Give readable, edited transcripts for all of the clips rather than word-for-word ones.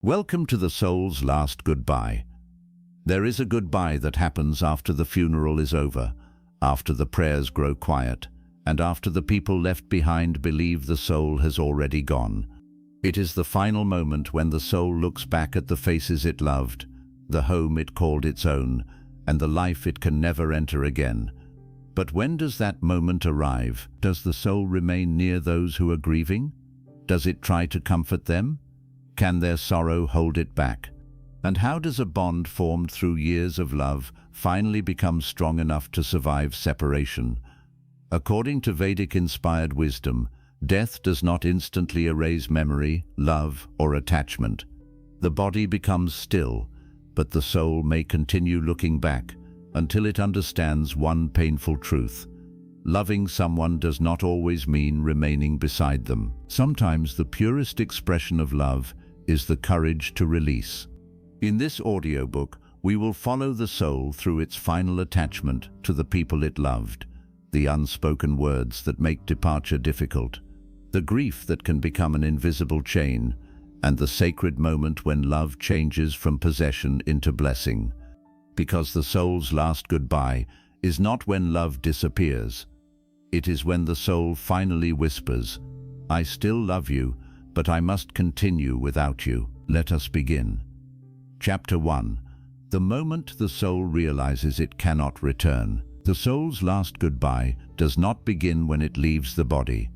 Welcome to the soul's last goodbye. There is a goodbye that happens after the funeral is over, after the prayers grow quiet, and after the people left behind believe the soul has already gone. It is the final moment when the soul looks back at the faces it loved, the home it called its own, and the life it can never enter again. But when does that moment arrive? Does the soul remain near those who are grieving? Does it try to comfort them? Can their sorrow hold it back? And how does a bond formed through years of love finally become strong enough to survive separation? According to Vedic-inspired wisdom, death does not instantly erase memory, love, or attachment. The body becomes still, but the soul may continue looking back until it understands one painful truth. Loving someone does not always mean remaining beside them. Sometimes the purest expression of love is the courage to release. In this audiobook, we will follow the soul through its final attachment to the people it loved, the unspoken words that make departure difficult, the grief that can become an invisible chain, and the sacred moment when love changes from possession into blessing. Because the soul's last goodbye is not when love disappears. It is when the soul finally whispers, "I still love you, but I must continue without you." Let us begin. Chapter 1. The moment the soul realizes it cannot return. The soul's last goodbye does not begin when it leaves the body.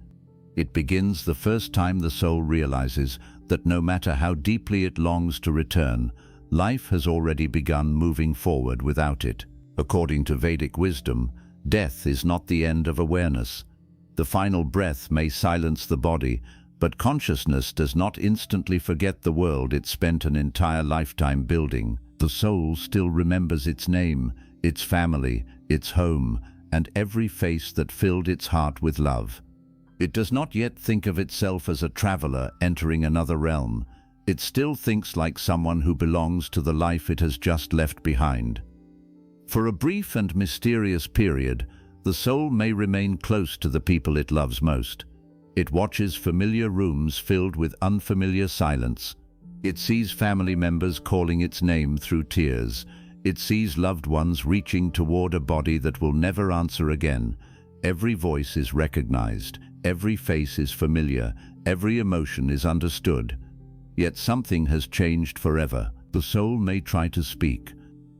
It begins the first time the soul realizes that no matter how deeply it longs to return, life has already begun moving forward without it. According to Vedic wisdom, death is not the end of awareness. The final breath may silence the body, but consciousness does not instantly forget the world it spent an entire lifetime building. The soul still remembers its name, its family, its home, and every face that filled its heart with love. It does not yet think of itself as a traveler entering another realm. It still thinks like someone who belongs to the life it has just left behind. For a brief and mysterious period, the soul may remain close to the people it loves most. It watches familiar rooms filled with unfamiliar silence. It sees family members calling its name through tears. It sees loved ones reaching toward a body that will never answer again. Every voice is recognized, every face is familiar, every emotion is understood. Yet something has changed forever. The soul may try to speak.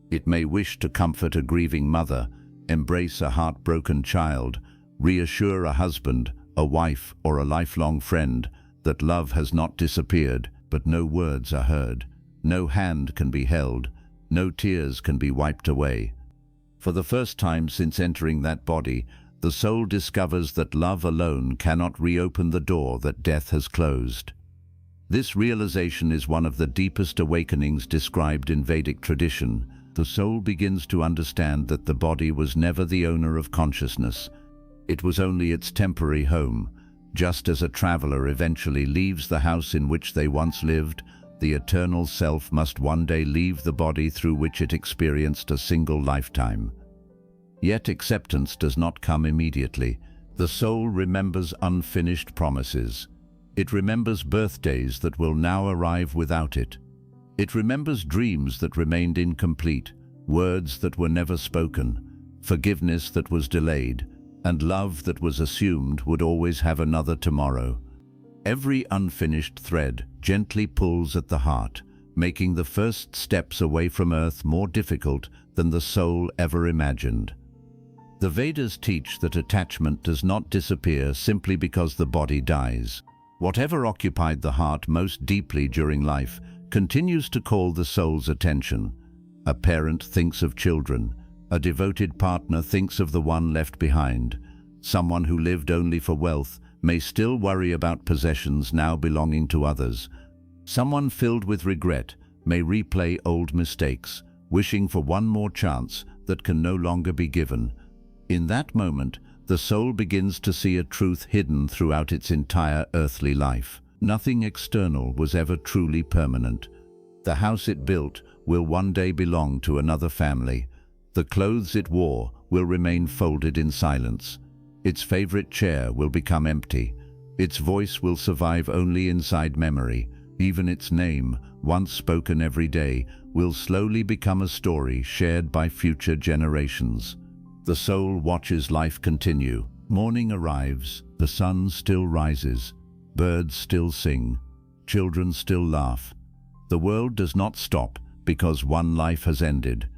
It may wish to comfort a grieving mother, embrace a heartbroken child, reassure a husband, a wife, or a lifelong friend that love has not disappeared, but no words are heard. No hand can be held. No tears can be wiped away. For the first time since entering that body, the soul discovers that love alone cannot reopen the door that death has closed. This realization is one of the deepest awakenings described in Vedic tradition. The soul begins to understand that the body was never the owner of consciousness. It was only its temporary home. Just as a traveler eventually leaves the house in which they once lived, the eternal self must one day leave the body through which it experienced a single lifetime. Yet acceptance does not come immediately. The soul remembers unfinished promises. It remembers birthdays that will now arrive without it. It remembers dreams that remained incomplete, words that were never spoken, forgiveness that was delayed, and love that was assumed would always have another tomorrow. Every unfinished thread gently pulls at the heart, making the first steps away from earth more difficult than the soul ever imagined. The Vedas teach that attachment does not disappear simply because the body dies. Whatever occupied the heart most deeply during life continues to call the soul's attention. A parent thinks of children. A devoted partner thinks of the one left behind. Someone who lived only for wealth may still worry about possessions now belonging to others. Someone filled with regret may replay old mistakes, wishing for one more chance that can no longer be given. In that moment, the soul begins to see a truth hidden throughout its entire earthly life. Nothing external was ever truly permanent. The house it built will one day belong to another family. The clothes it wore will remain folded in silence. Its favorite chair will become empty. Its voice will survive only inside memory. Even its name, once spoken every day, will slowly become a story shared by future generations. The soul watches life continue. Morning arrives, the sun still rises, birds still sing, children still laugh. The world does not stop because one life has ended.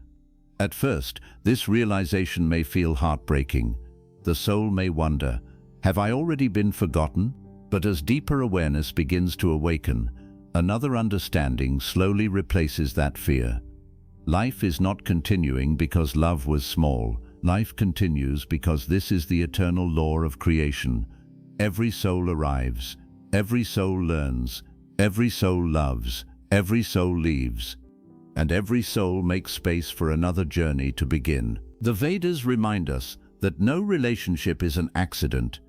At first, this realization may feel heartbreaking. The soul may wonder, have I already been forgotten? But as deeper awareness begins to awaken, another understanding slowly replaces that fear. Life is not continuing because love was small. Life continues because this is the eternal law of creation. Every soul arrives, every soul learns, every soul loves, every soul leaves, and every soul makes space for another journey to begin. The Vedas remind us that no relationship is an accident.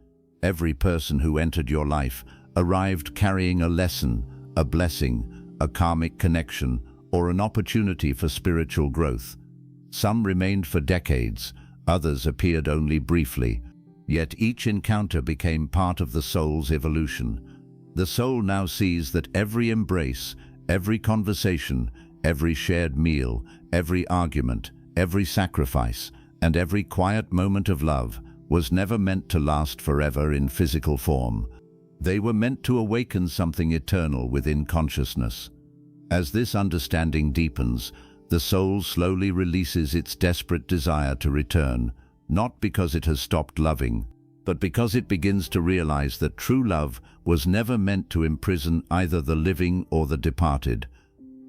Every person who entered your life arrived carrying a lesson, a blessing, a karmic connection, or an opportunity for spiritual growth. Some remained for decades, others appeared only briefly, yet each encounter became part of the soul's evolution. The soul now sees that every embrace, every conversation, every shared meal, every argument, every sacrifice, and every quiet moment of love was never meant to last forever in physical form. They were meant to awaken something eternal within consciousness. As this understanding deepens, the soul slowly releases its desperate desire to return, not because it has stopped loving, but because it begins to realize that true love was never meant to imprison either the living or the departed.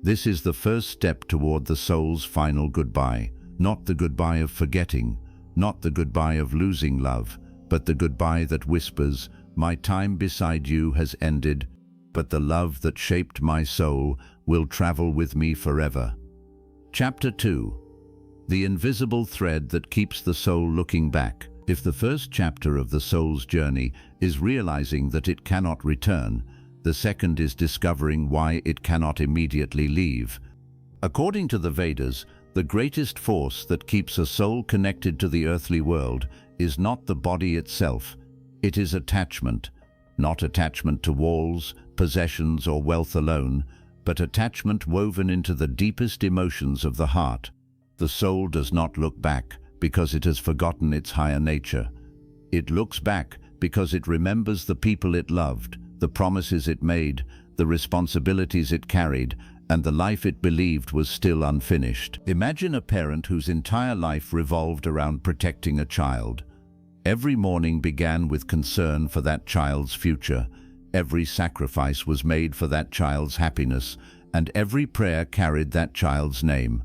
This is the first step toward the soul's final goodbye, not the goodbye of forgetting, not the goodbye of losing love, but the goodbye that whispers, "My time beside you has ended, but the love that shaped my soul will travel with me forever." Chapter 2. The invisible thread that keeps the soul looking back. If the first chapter of the soul's journey is realizing that it cannot return, the second is discovering why it cannot immediately leave. According to the Vedas, the greatest force that keeps a soul connected to the earthly world is not the body itself. It is attachment. Not attachment to walls, possessions, or wealth alone, but attachment woven into the deepest emotions of the heart. The soul does not look back because it has forgotten its higher nature. It looks back because it remembers the people it loved, the promises it made, the responsibilities it carried, and the life it believed was still unfinished. Imagine a parent whose entire life revolved around protecting a child. Every morning began with concern for that child's future. Every sacrifice was made for that child's happiness, and every prayer carried that child's name.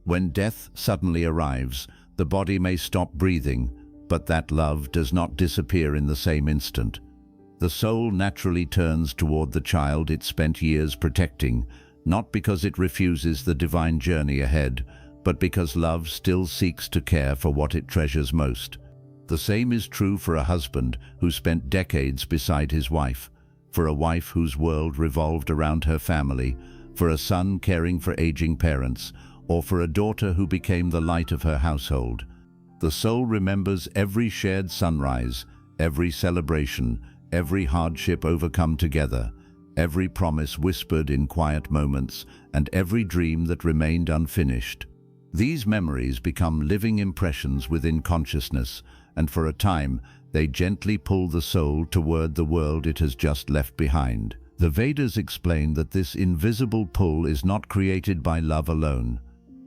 When death suddenly arrives, the body may stop breathing, but that love does not disappear in the same instant. The soul naturally turns toward the child it spent years protecting, not because it refuses the divine journey ahead, but because love still seeks to care for what it treasures most. The same is true for a husband who spent decades beside his wife, for a wife whose world revolved around her family, for a son caring for aging parents, or for a daughter who became the light of her household. The soul remembers every shared sunrise, every celebration, every hardship overcome together, every promise whispered in quiet moments, and every dream that remained unfinished. These memories become living impressions within consciousness, and for a time, they gently pull the soul toward the world it has just left behind. The Vedas explain that this invisible pull is not created by love alone.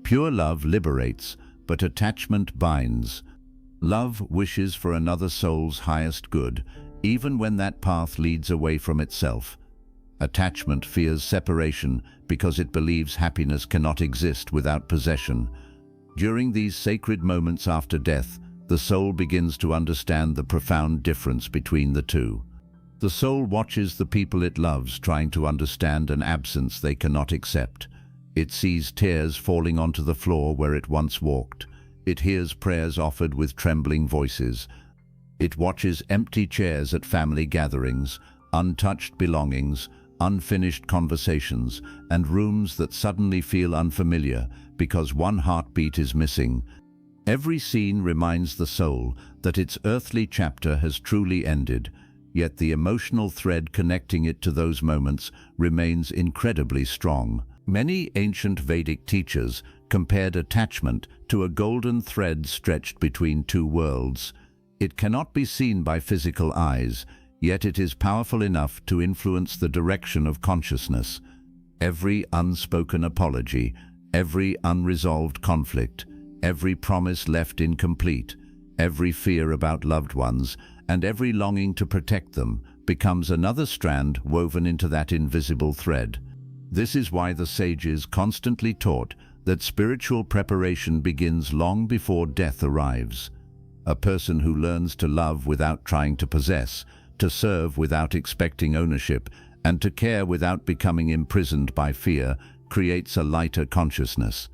Pure love liberates, but attachment binds. Love wishes for another soul's highest good, even when that path leads away from itself. Attachment fears separation because it believes happiness cannot exist without possession. During these sacred moments after death, the soul begins to understand the profound difference between the two. The soul watches the people it loves trying to understand an absence they cannot accept. It sees tears falling onto the floor where it once walked. It hears prayers offered with trembling voices. It watches empty chairs at family gatherings, untouched belongings, unfinished conversations, and rooms that suddenly feel unfamiliar because one heartbeat is missing. Every scene reminds the soul that its earthly chapter has truly ended. yet the emotional thread connecting it to those moments remains incredibly strong. Many ancient Vedic teachers compared attachment to a golden thread stretched between two worlds. It cannot be seen by physical eyes, yet it is powerful enough to influence the direction of consciousness. Every unspoken apology, every unresolved conflict, every promise left incomplete, every fear about loved ones, and every longing to protect them becomes another strand woven into that invisible thread. This is why the sages constantly taught that spiritual preparation begins long before death arrives. A person who learns to love without trying to possess, to serve without expecting ownership, and to care without becoming imprisoned by fear creates a lighter consciousness.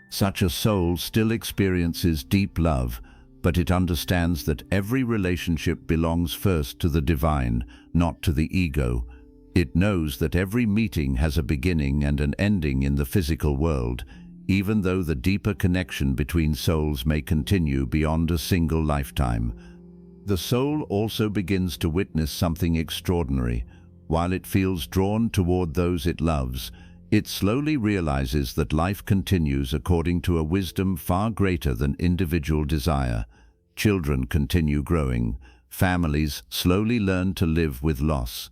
Such a soul still experiences deep love, but it understands that every relationship belongs first to the divine, not to the ego. It knows that every meeting has a beginning and an ending in the physical world, even though the deeper connection between souls may continue beyond a single lifetime. The soul also begins to witness something extraordinary. While it feels drawn toward those it loves, it slowly realizes that life continues according to a wisdom far greater than individual desire. Children continue growing. Families slowly learn to live with loss.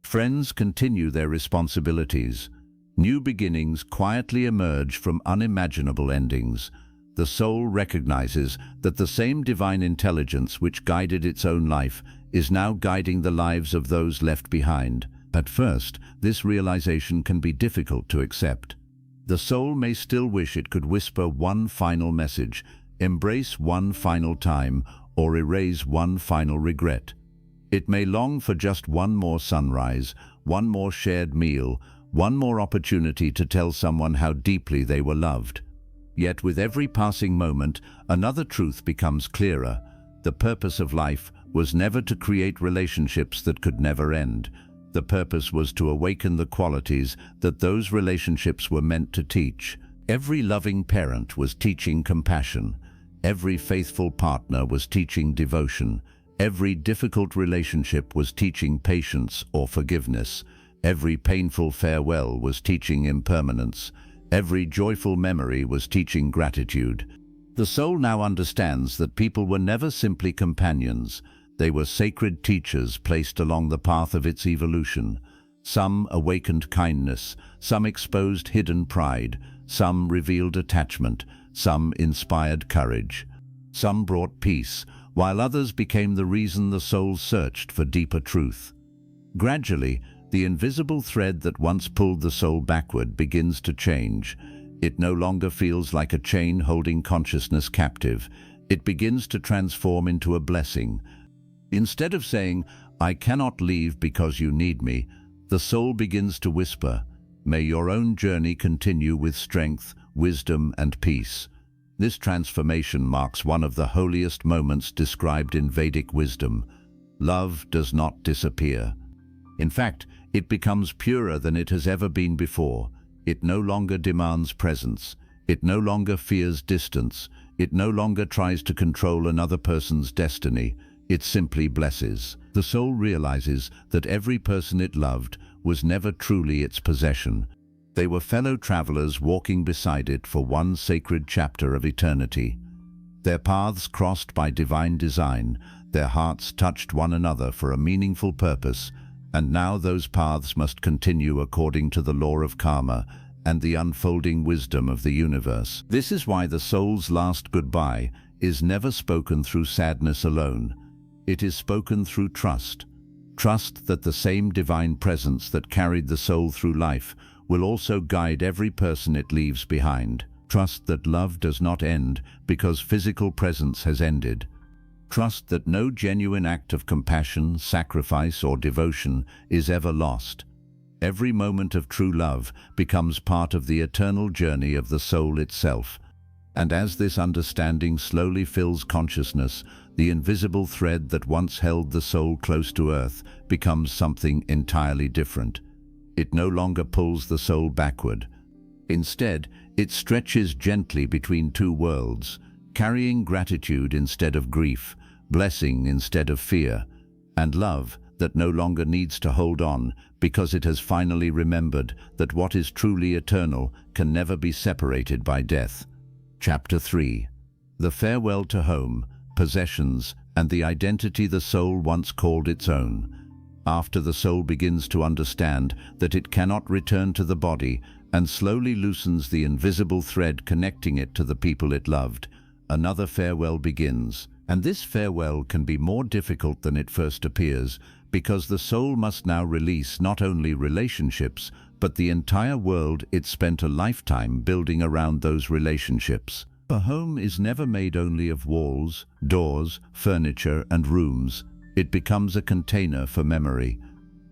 Friends continue their responsibilities. New beginnings quietly emerge from unimaginable endings. The soul recognizes that the same divine intelligence which guided its own life is now guiding the lives of those left behind. At first, this realization can be difficult to accept. The soul may still wish it could whisper one final message, embrace one final time, or erase one final regret. It may long for just one more sunrise, one more shared meal, one more opportunity to tell someone how deeply they were loved. Yet with every passing moment, another truth becomes clearer. The purpose of life was never to create relationships that could never end. The purpose was to awaken the qualities that those relationships were meant to teach. Every loving parent was teaching compassion. Every faithful partner was teaching devotion. Every difficult relationship was teaching patience or forgiveness. Every painful farewell was teaching impermanence. Every joyful memory was teaching gratitude. The soul now understands that people were never simply companions. They were sacred teachers placed along the path of its evolution. Some awakened kindness, some exposed hidden pride, some revealed attachment, some inspired courage. Some brought peace, while others became the reason the soul searched for deeper truth. Gradually, the invisible thread that once pulled the soul backward begins to change. It no longer feels like a chain holding consciousness captive. It begins to transform into a blessing. Instead of saying, "I cannot leave because you need me," the soul begins to whisper, "May your own journey continue with strength, wisdom, and peace." This transformation marks one of the holiest moments described in Vedic wisdom. Love does not disappear. In fact, it becomes purer than it has ever been before. It no longer demands presence. It no longer fears distance. It no longer tries to control another person's destiny. It simply blesses. The soul realizes that every person it loved was never truly its possession. They were fellow travelers walking beside it for one sacred chapter of eternity. Their paths crossed by divine design, their hearts touched one another for a meaningful purpose, and now those paths must continue according to the law of karma and the unfolding wisdom of the universe. This is why the soul's last goodbye is never spoken through sadness alone. It is spoken through trust. Trust that the same divine presence that carried the soul through life will also guide every person it leaves behind. Trust that love does not end because physical presence has ended. Trust that no genuine act of compassion, sacrifice, or devotion is ever lost. Every moment of true love becomes part of the eternal journey of the soul itself. And as this understanding slowly fills consciousness, the invisible thread that once held the soul close to earth becomes something entirely different. It no longer pulls the soul backward. Instead, it stretches gently between two worlds, carrying gratitude instead of grief, blessing instead of fear, and love that that no longer needs to hold on because it has finally remembered that what is truly eternal can never be separated by death. Chapter 3. The farewell to home, possessions, and the identity the soul once called its own. After the soul begins to understand that it cannot return to the body and slowly loosens the invisible thread connecting it to the people it loved, another farewell begins. And this farewell can be more difficult than it first appears, because the soul must now release not only relationships, but the entire world it spent a lifetime building around those relationships. A home is never made only of walls, doors, furniture, and rooms. It becomes a container for memory.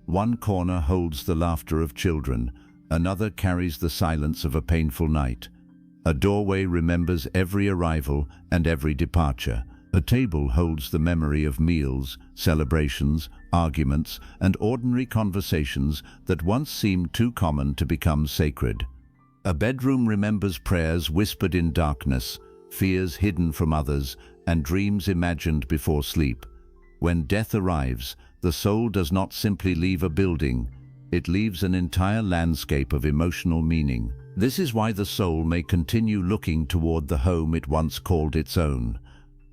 One corner holds the laughter of children, another carries the silence of a painful night. A doorway remembers every arrival and every departure. A table holds the memory of meals, celebrations, arguments, and ordinary conversations that once seemed too common to become sacred. A bedroom remembers prayers whispered in darkness, fears hidden from others, and dreams imagined before sleep. When death arrives, the soul does not simply leave a building, it leaves an entire landscape of emotional meaning. This is why the soul may continue looking toward the home it once called its own.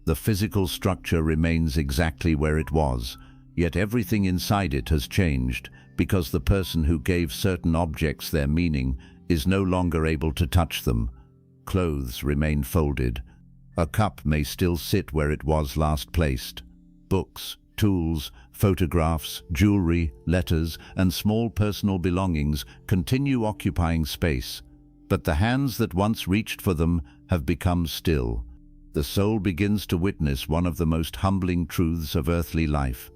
The physical structure remains exactly where it was, yet everything inside it has changed because the person who gave certain objects their meaning is no longer able to touch them. Clothes remain folded. A cup may still sit where it was last placed. Books, tools, photographs, jewelry, letters, and small personal belongings continue occupying space, but the hands that once reached for them have become still. The soul begins to witness one of the most humbling truths of earthly life.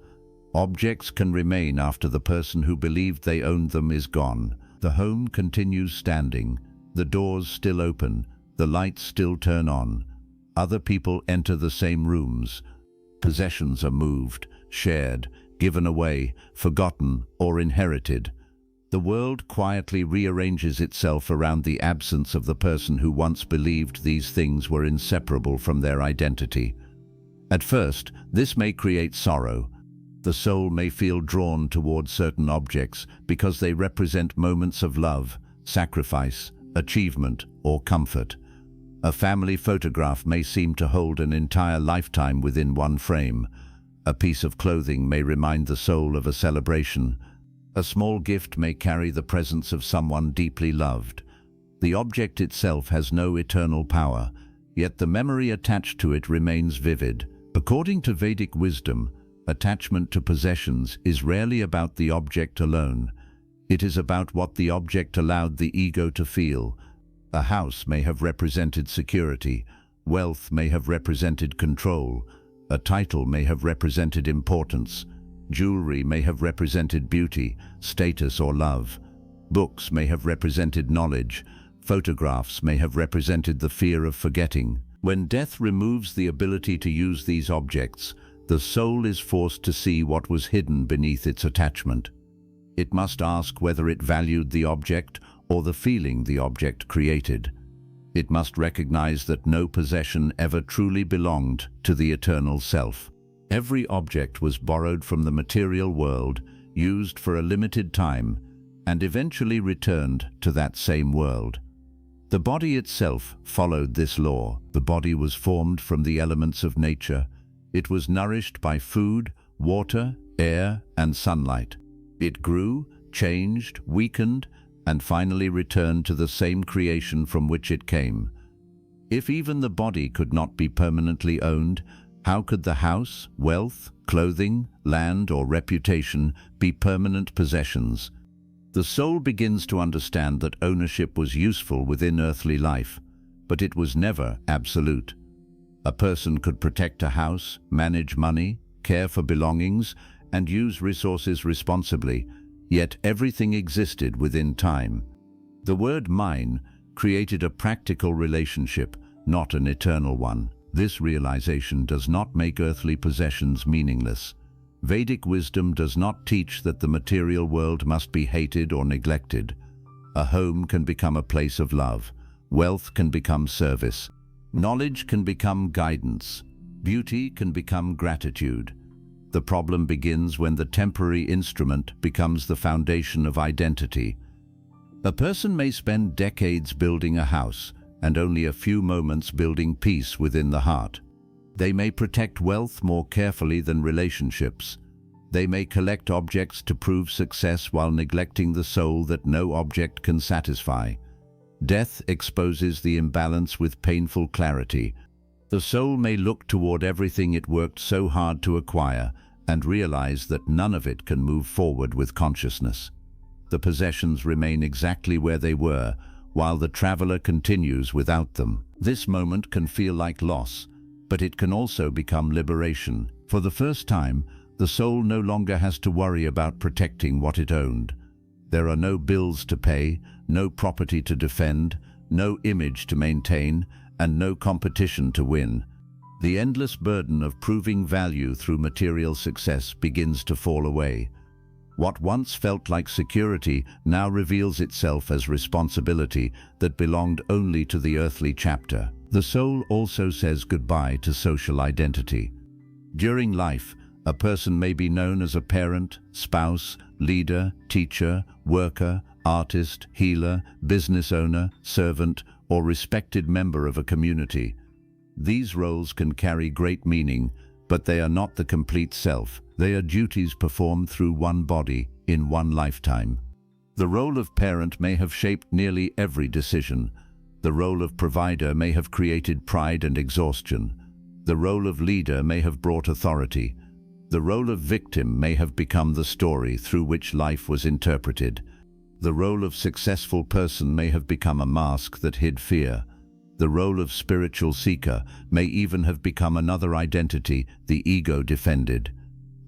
Objects can remain after the person who believed they owned them is gone. The home continues standing, the doors still open, the lights still turn on. Other people enter the same rooms. Possessions are moved, shared, given away, forgotten, or inherited. The world quietly rearranges itself around the absence of the person who once believed these things were inseparable from their identity. At first, this may create sorrow. The soul may feel drawn toward certain objects because they represent moments of love, sacrifice, achievement, or comfort. A family photograph may seem to hold an entire lifetime within one frame. A piece of clothing may remind the soul of a celebration. A small gift may carry the presence of someone deeply loved. The object itself has no eternal power, yet the memory attached to it remains vivid. According to Vedic wisdom, attachment to possessions is rarely about the object alone. It is about what the object allowed the ego to feel. A house may have represented security, wealth may have represented control, a title may have represented importance, jewelry may have represented beauty, status, or love. Books may have represented knowledge. Photographs may have represented the fear of forgetting. When death removes the ability to use these objects, the soul is forced to see what was hidden beneath its attachment. It must ask whether it valued the object or the feeling the object created. It must recognize that no possession ever truly belonged to the eternal self. Every object was borrowed from the material world, used for a limited time, and eventually returned to that same world. The body itself followed this law. The body was formed from the elements of nature. It was nourished by food, water, air, and sunlight. It grew, changed, weakened, and finally returned to the same creation from which it came. If even the body could not be permanently owned, how could the house, wealth, clothing, land, or reputation be permanent possessions? The soul begins to understand that ownership was useful within earthly life, but it was never absolute. A person could protect a house, manage money, care for belongings, and use resources responsibly, yet everything existed within time. The word mine created a practical relationship, not an eternal one. This realization does not make earthly possessions meaningless. Vedic wisdom does not teach that the material world must be hated or neglected. A home can become a place of love. Wealth can become service. Knowledge can become guidance. Beauty can become gratitude. The problem begins when the temporary instrument becomes the foundation of identity. A person may spend decades building a house and only a few moments building peace within the heart. They may protect wealth more carefully than relationships. They may collect objects to prove success while neglecting the soul that no object can satisfy. Death exposes the imbalance with painful clarity. The soul may look toward everything it worked so hard to acquire and realize that none of it can move forward with consciousness. The possessions remain exactly where they were, while the traveler continues without them. This moment can feel like loss, but it can also become liberation. For the first time, the soul no longer has to worry about protecting what it owned. There are no bills to pay, no property to defend, no image to maintain, and no competition to win. The endless burden of proving value through material success begins to fall away. What once felt like security now reveals itself as responsibility that belonged only to the earthly chapter. The soul also says goodbye to social identity. During life, a person may be known as a parent, spouse, leader, teacher, worker, artist, healer, business owner, servant, or respected member of a community. These roles can carry great meaning, but they are not the complete self. They are duties performed through one body, in one lifetime. The role of parent may have shaped nearly every decision. The role of provider may have created pride and exhaustion. The role of leader may have brought authority. The role of victim may have become the story through which life was interpreted. The role of successful person may have become a mask that hid fear. The role of spiritual seeker may even have become another identity the ego defended.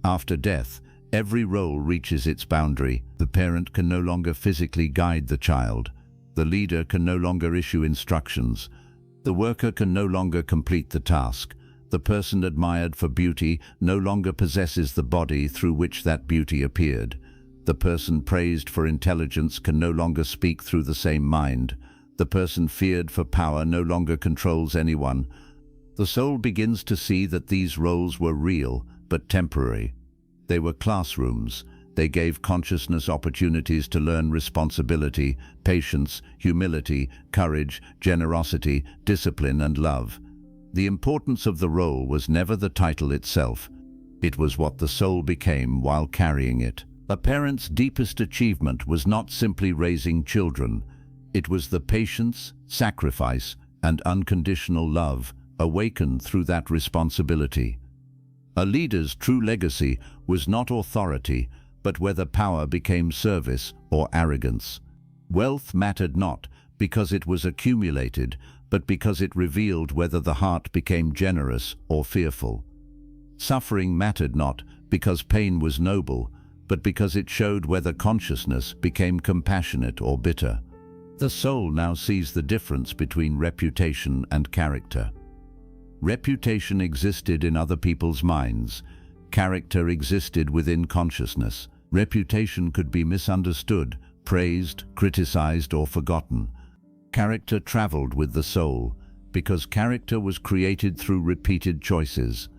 After death, every role reaches its boundary. The parent can no longer physically guide the child. The leader can no longer issue instructions. The worker can no longer complete the task. The person admired for beauty no longer possesses the body through which that beauty appeared. The person praised for intelligence can no longer speak through the same mind. The person feared for power no longer controls anyone. The soul begins to see that these roles were real, but temporary. They were classrooms. They gave consciousness opportunities to learn responsibility, patience, humility, courage, generosity, discipline, and love. The importance of the role was never the title itself. It was what the soul became while carrying it. A parent's deepest achievement was not simply raising children. It was the patience, sacrifice, and unconditional love awakened through that responsibility. A leader's true legacy was not authority, but whether power became service or arrogance. Wealth mattered not because it was accumulated, but because it revealed whether the heart became generous or fearful. Suffering mattered not because pain was noble, but because it showed whether consciousness became compassionate or bitter. The soul now sees the difference between reputation and character. Reputation existed in other people's minds. Character existed within consciousness. Reputation could be misunderstood, praised, criticized, or forgotten. Character traveled with the soul, because character was created through repeated choices.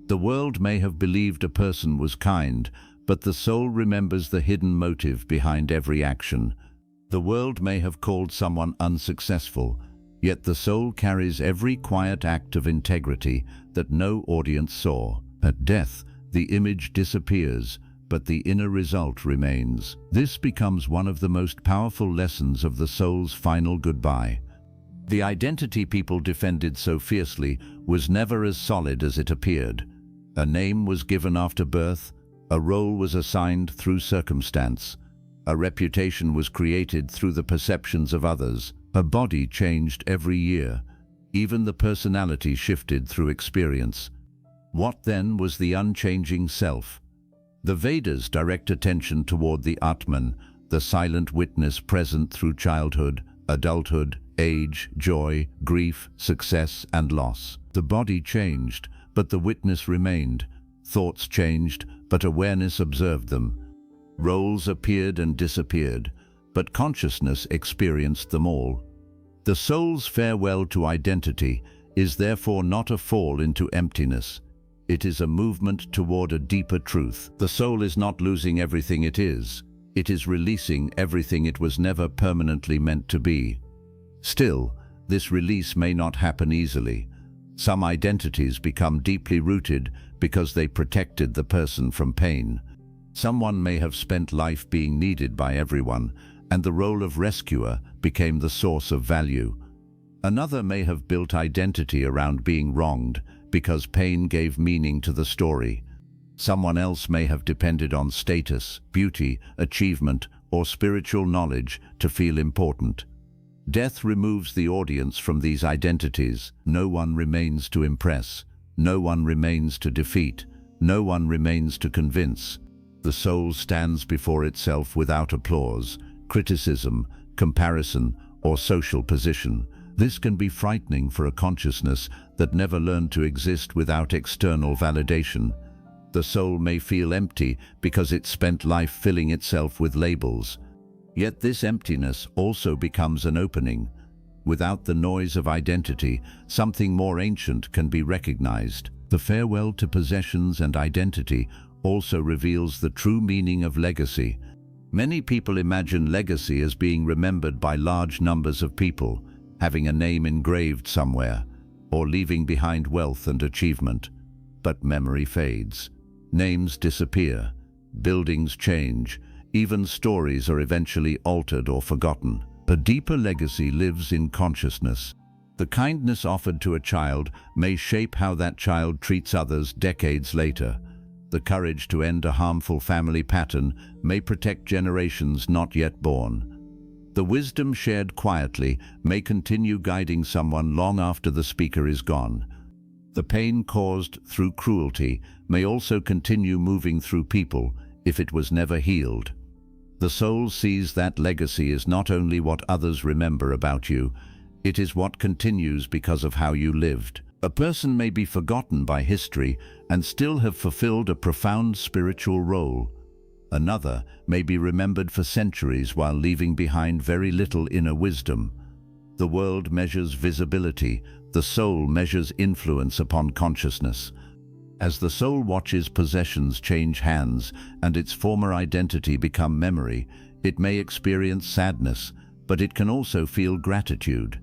The world may have believed a person was kind, but the soul remembers the hidden motive behind every action. The world may have called someone unsuccessful, yet the soul carries every quiet act of integrity that no audience saw. At death, the image disappears, but the inner result remains. This becomes one of the most powerful lessons of the soul's final goodbye. The identity people defended so fiercely was never as solid as it appeared. A name was given after birth, a role was assigned through circumstance. A reputation was created through the perceptions of others. A body changed every year. Even the personality shifted through experience. What then was the unchanging self? The Vedas direct attention toward the Atman, the silent witness present through childhood, adulthood, age, joy, grief, success, and loss. The body changed, but the witness remained. Thoughts changed, but awareness observed them. Roles appeared and disappeared, but consciousness experienced them all. The soul's farewell to identity is therefore not a fall into emptiness. It is a movement toward a deeper truth. The soul is not losing everything it is releasing everything it was never permanently meant to be. Still, this release may not happen easily. Some identities become deeply rooted because they protected the person from pain. Someone may have spent life being needed by everyone, and the role of rescuer became the source of value. Another may have built identity around being wronged because pain gave meaning to the story. Someone else may have depended on status, beauty, achievement, or spiritual knowledge to feel important. Death removes the audience from these identities. No one remains to impress. No one remains to defeat. No one remains to convince. The soul stands before itself without applause, criticism, comparison, or social position. This can be frightening for a consciousness that never learned to exist without external validation. The soul may feel empty because it spent life filling itself with labels. Yet this emptiness also becomes an opening. Without the noise of identity, something more ancient can be recognized. The farewell to possessions and identity also reveals the true meaning of legacy. Many people imagine legacy as being remembered by large numbers of people, having a name engraved somewhere, or leaving behind wealth and achievement. But memory fades. Names disappear. Buildings change. Even stories are eventually altered or forgotten. A deeper legacy lives in consciousness. The kindness offered to a child may shape how that child treats others decades later. The courage to end a harmful family pattern may protect generations not yet born. The wisdom shared quietly may continue guiding someone long after the speaker is gone. The pain caused through cruelty may also continue moving through people if it was never healed. The soul sees that legacy is not only what others remember about you, it is what continues because of how you lived. A person may be forgotten by history and still have fulfilled a profound spiritual role. Another may be remembered for centuries while leaving behind very little inner wisdom. The world measures visibility, the soul measures influence upon consciousness. As the soul watches possessions change hands and its former identity become memory, it may experience sadness, but it can also feel gratitude.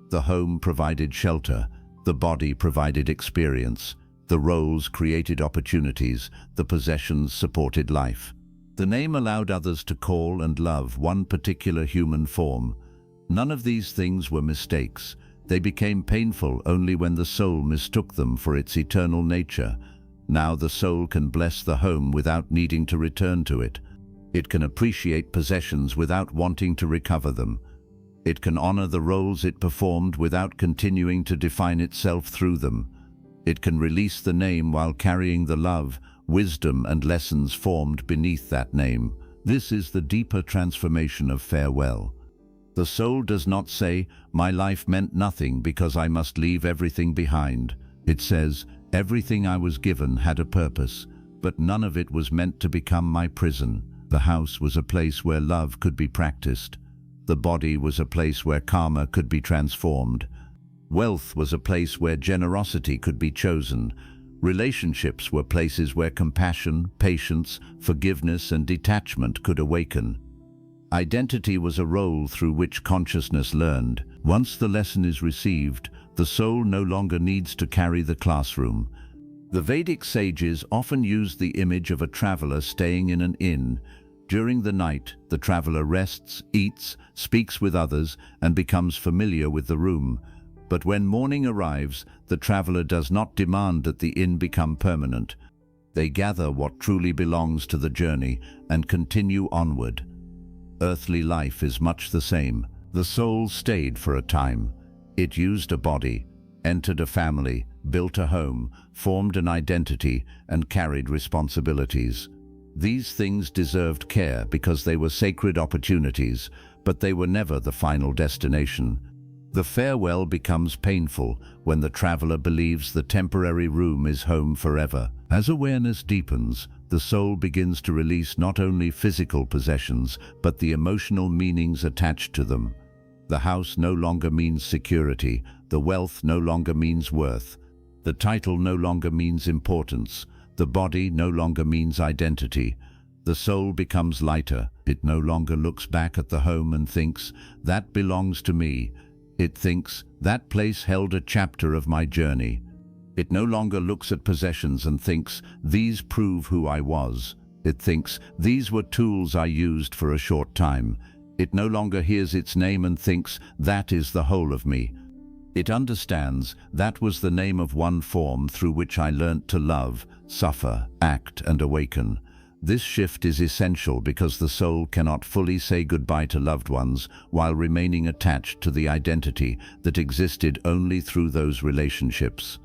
The home provided shelter, the body provided experience, the roles created opportunities, the possessions supported life. The name allowed others to call and love one particular human form. None of these things were mistakes. They became painful only when the soul mistook them for its eternal nature. Now the soul can bless the home without needing to return to it. It can appreciate possessions without wanting to recover them. It can honor the roles it performed without continuing to define itself through them. It can release the name while carrying the love, wisdom, and lessons formed beneath that name. This is the deeper transformation of farewell. The soul does not say, "My life meant nothing because I must leave everything behind." It says, "Everything I was given had a purpose, but none of it was meant to become my prison." The house was a place where love could be practiced. The body was a place where karma could be transformed. Wealth was a place where generosity could be chosen. Relationships were places where compassion, patience, forgiveness, and detachment could awaken. Identity was a role through which consciousness learned. Once the lesson is received, the soul no longer needs to carry the classroom. The Vedic sages often used the image of a traveler staying in an inn. During the night, the traveler rests, eats, speaks with others, and becomes familiar with the room. But when morning arrives, the traveler does not demand that the inn become permanent. They gather what truly belongs to the journey and continue onward. Earthly life is much the same. The soul stayed for a time. It used a body, entered a family, built a home, formed an identity, and carried responsibilities. These things deserved care because they were sacred opportunities, but they were never the final destination. The farewell becomes painful when the traveler believes the temporary room is home forever. As awareness deepens, the soul begins to release not only physical possessions, but the emotional meanings attached to them. The house no longer means security, the wealth no longer means worth. The title no longer means importance. The body no longer means identity. The soul becomes lighter. It no longer looks back at the home and thinks, "That belongs to me." It thinks, "That place held a chapter of my journey." It no longer looks at possessions and thinks, "These prove who I was." It thinks, "These were tools I used for a short time." It no longer hears its name and thinks, "That is the whole of me." It understands, "That was the name of one form through which I learnt to love, suffer, act, and awaken." This shift is essential because the soul cannot fully say goodbye to loved ones while remaining attached to the identity that existed only through those relationships.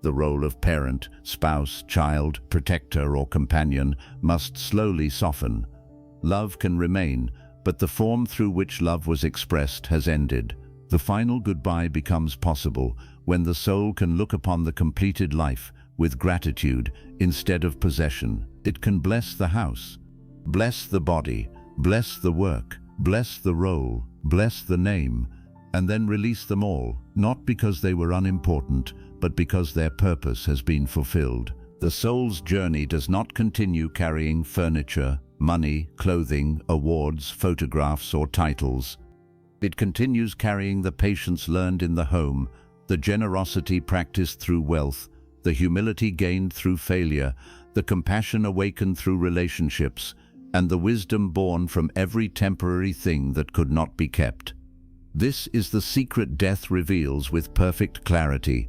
The role of parent, spouse, child, protector, or companion must slowly soften. Love can remain, but the form through which love was expressed has ended. The final goodbye becomes possible when the soul can look upon the completed life with gratitude instead of possession. It can bless the house, bless the body, bless the work, bless the role, bless the name, and then release them all, not because they were unimportant, but because their purpose has been fulfilled. The soul's journey does not continue carrying furniture, money, clothing, awards, photographs, or titles. It continues carrying the patience learned in the home, the generosity practiced through wealth, the humility gained through failure, the compassion awakened through relationships, and the wisdom born from every temporary thing that could not be kept. This is the secret death reveals with perfect clarity.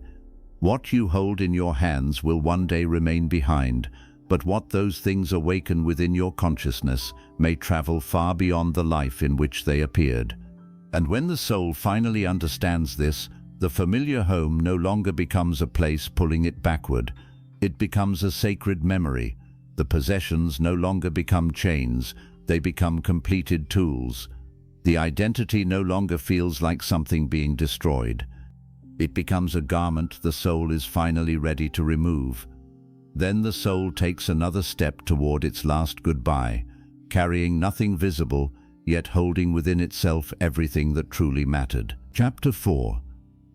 What you hold in your hands will one day remain behind, but what those things awaken within your consciousness may travel far beyond the life in which they appeared. And when the soul finally understands this, the familiar home no longer becomes a place pulling it backward. It becomes a sacred memory. The possessions no longer become chains, they become completed tools. The identity no longer feels like something being destroyed. It becomes a garment the soul is finally ready to remove. Then the soul takes another step toward its last goodbye, carrying nothing visible, yet holding within itself everything that truly mattered. Chapter 4.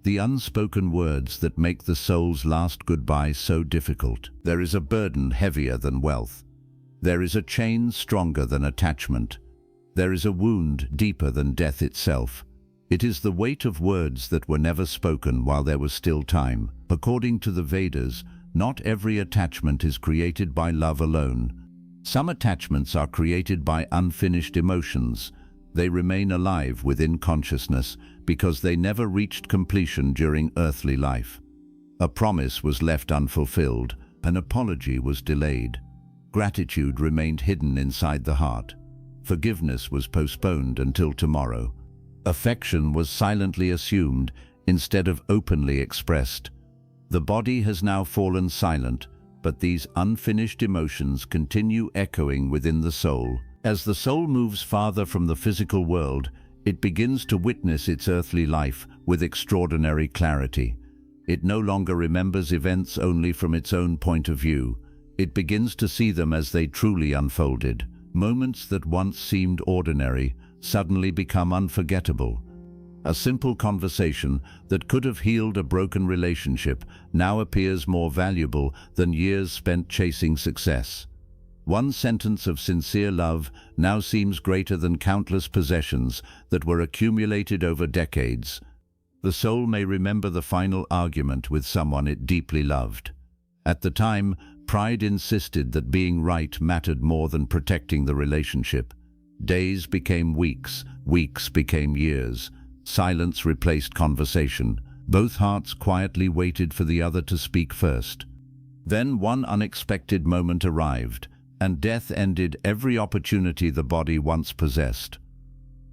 The unspoken words that make the soul's last goodbye so difficult. There is a burden heavier than wealth. There is a chain stronger than attachment. There is a wound deeper than death itself. It is the weight of words that were never spoken while there was still time. According to the Vedas, not every attachment is created by love alone. Some attachments are created by unfinished emotions. They remain alive within consciousness because they never reached completion during earthly life. A promise was left unfulfilled. An apology was delayed. Gratitude remained hidden inside the heart. Forgiveness was postponed until tomorrow. Affection was silently assumed instead of openly expressed. The body has now fallen silent, but these unfinished emotions continue echoing within the soul. As the soul moves farther from the physical world, it begins to witness its earthly life with extraordinary clarity. It no longer remembers events only from its own point of view. It begins to see them as they truly unfolded. Moments that once seemed ordinary suddenly become unforgettable. A simple conversation that could have healed a broken relationship now appears more valuable than years spent chasing success. One sentence of sincere love now seems greater than countless possessions that were accumulated over decades. The soul may remember the final argument with someone it deeply loved. At the time, pride insisted that being right mattered more than protecting the relationship. Days became weeks, weeks became years. Silence replaced conversation. Both hearts quietly waited for the other to speak first. Then one unexpected moment arrived, and death ended every opportunity the body once possessed.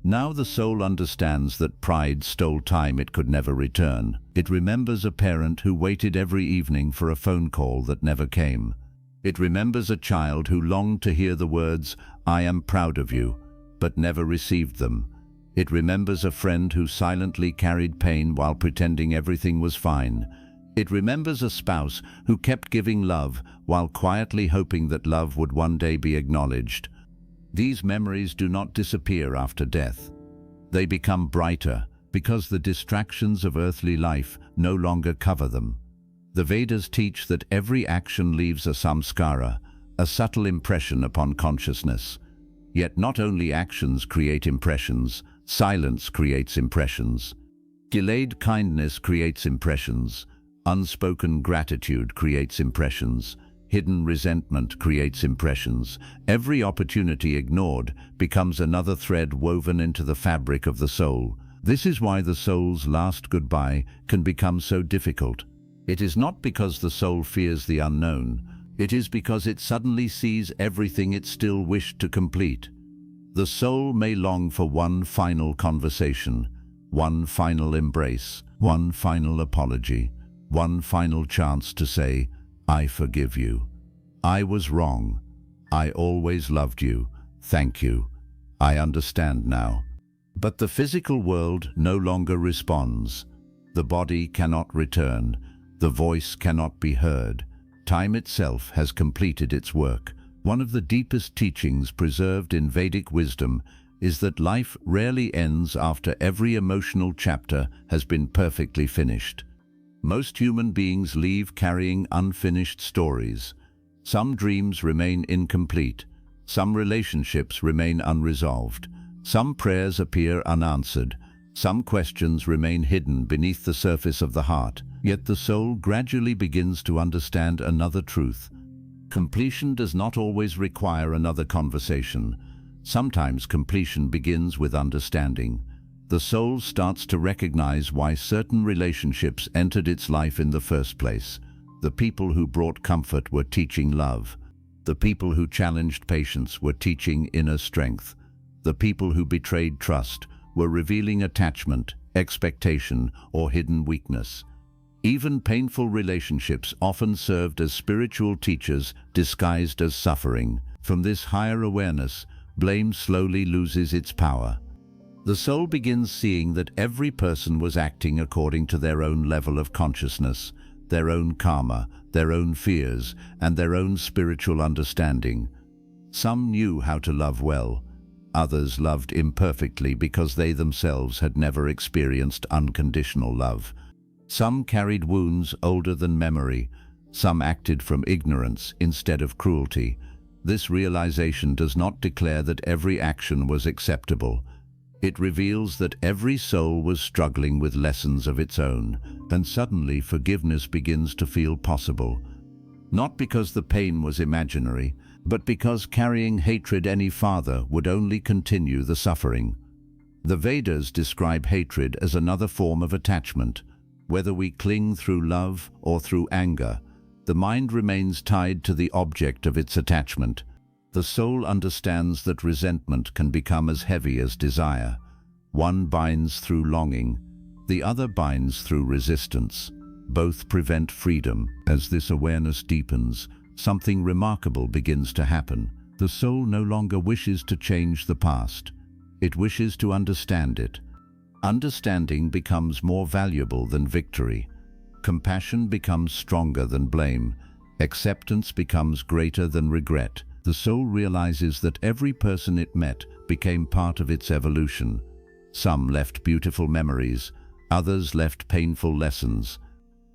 Now the soul understands that pride stole time it could never return. It remembers a parent who waited every evening for a phone call that never came. It remembers a child who longed to hear the words, "I am proud of you," but never received them. It remembers a friend who silently carried pain while pretending everything was fine. It remembers a spouse who kept giving love while quietly hoping that love would one day be acknowledged. These memories do not disappear after death. They become brighter because the distractions of earthly life no longer cover them. The Vedas teach that every action leaves a samskara, a subtle impression upon consciousness. Yet not only actions create impressions, silence creates impressions. Delayed kindness creates impressions. Unspoken gratitude creates impressions. Hidden resentment creates impressions. Every opportunity ignored becomes another thread woven into the fabric of the soul. This is why the soul's last goodbye can become so difficult. It is not because the soul fears the unknown. It is because it suddenly sees everything it still wished to complete. The soul may long for one final conversation, one final embrace, one final apology, one final chance to say, "I forgive you. I was wrong. I always loved you. Thank you. I understand now." But the physical world no longer responds. The body cannot return. The voice cannot be heard. Time itself has completed its work. One of the deepest teachings preserved in Vedic wisdom is that life rarely ends after every emotional chapter has been perfectly finished. Most human beings leave carrying unfinished stories. Some dreams remain incomplete. Some relationships remain unresolved. Some prayers appear unanswered. Some questions remain hidden beneath the surface of the heart. Yet the soul gradually begins to understand another truth. Completion does not always require another conversation. Sometimes completion begins with understanding. The soul starts to recognize why certain relationships entered its life in the first place. The people who brought comfort were teaching love. The people who challenged patience were teaching inner strength. The people who betrayed trust were revealing attachment, expectation, or hidden weakness. Even painful relationships often served as spiritual teachers disguised as suffering. From this higher awareness, blame slowly loses its power. The soul begins seeing that every person was acting according to their own level of consciousness, their own karma, their own fears, and their own spiritual understanding. Some knew how to love well. Others loved imperfectly because they themselves had never experienced unconditional love. Some carried wounds older than memory. Some acted from ignorance instead of cruelty. This realization does not declare that every action was acceptable. It reveals that every soul was struggling with lessons of its own, and suddenly forgiveness begins to feel possible. Not because the pain was imaginary, but because carrying hatred any farther would only continue the suffering. The Vedas describe hatred as another form of attachment. Whether we cling through love or through anger, the mind remains tied to the object of its attachment. The soul understands that resentment can become as heavy as desire. One binds through longing, the other binds through resistance. Both prevent freedom. As this awareness deepens, something remarkable begins to happen. The soul no longer wishes to change the past. It wishes to understand it. Understanding becomes more valuable than victory. Compassion becomes stronger than blame. Acceptance becomes greater than regret. The soul realizes that every person it met became part of its evolution. Some left beautiful memories, others left painful lessons.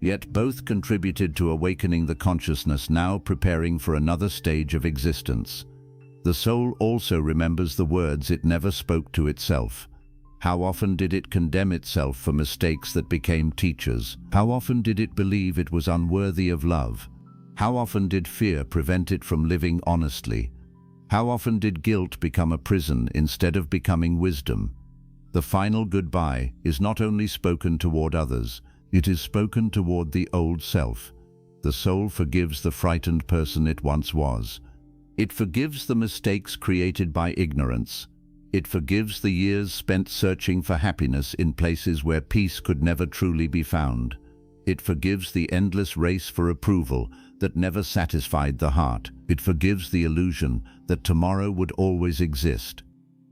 Yet both contributed to awakening the consciousness now preparing for another stage of existence. The soul also remembers the words it never spoke to itself. How often did it condemn itself for mistakes that became teachers? How often did it believe it was unworthy of love? How often did fear prevent it from living honestly? How often did guilt become a prison instead of becoming wisdom? The final goodbye is not only spoken toward others, it is spoken toward the old self. The soul forgives the frightened person it once was. It forgives the mistakes created by ignorance. It forgives the years spent searching for happiness in places where peace could never truly be found. It forgives the endless race for approval that never satisfied the heart. It forgives the illusion that tomorrow would always exist.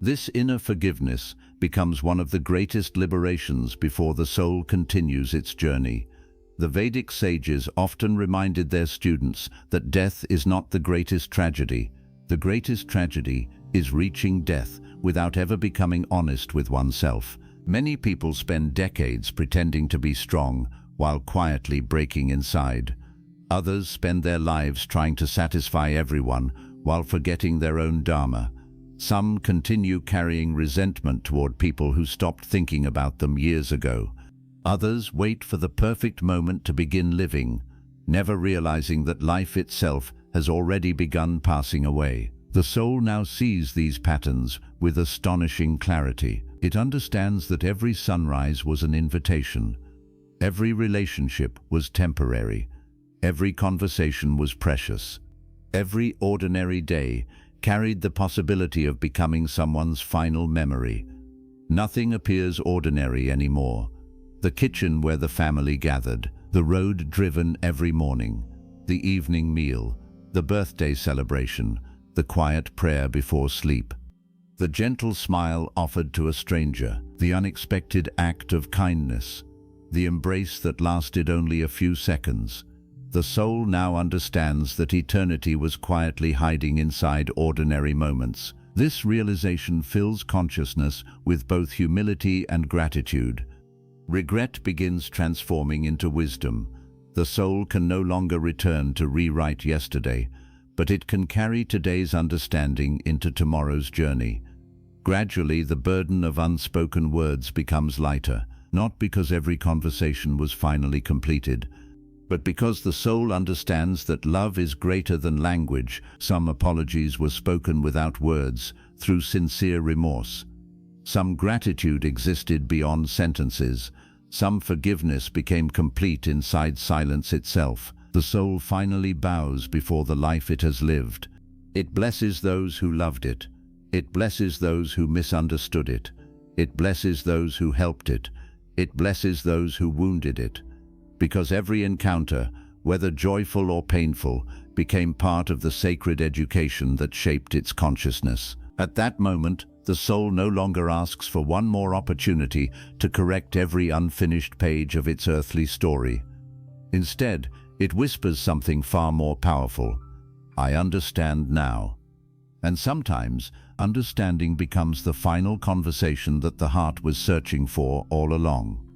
This inner forgiveness becomes one of the greatest liberations before the soul continues its journey. The Vedic sages often reminded their students that death is not the greatest tragedy. The greatest tragedy is reaching death without ever becoming honest with oneself. Many people spend decades pretending to be strong, while quietly breaking inside. Others spend their lives trying to satisfy everyone while forgetting their own dharma. Some continue carrying resentment toward people who stopped thinking about them years ago. Others wait for the perfect moment to begin living, never realizing that life itself has already begun passing away. The soul now sees these patterns with astonishing clarity. It understands that every sunrise was an invitation. Every relationship was temporary. Every conversation was precious. Every ordinary day carried the possibility of becoming someone's final memory. Nothing appears ordinary anymore. The kitchen where the family gathered, the road driven every morning, the evening meal, the birthday celebration, the quiet prayer before sleep, the gentle smile offered to a stranger, the unexpected act of kindness, the embrace that lasted only a few seconds. The soul now understands that eternity was quietly hiding inside ordinary moments. This realization fills consciousness with both humility and gratitude. Regret begins transforming into wisdom. The soul can no longer return to rewrite yesterday, but it can carry today's understanding into tomorrow's journey. Gradually, the burden of unspoken words becomes lighter, not because every conversation was finally completed, but because the soul understands that love is greater than language. Some apologies were spoken without words, through sincere remorse. Some gratitude existed beyond sentences. Some forgiveness became complete inside silence itself. The soul finally bows before the life it has lived. It blesses those who loved it. It blesses those who misunderstood it. It blesses those who helped it. It blesses those who wounded it. Because every encounter, whether joyful or painful, became part of the sacred education that shaped its consciousness. At that moment, the soul no longer asks for one more opportunity to correct every unfinished page of its earthly story. Instead, it whispers something far more powerful. I understand now. And sometimes, understanding becomes the final conversation that the heart was searching for all along.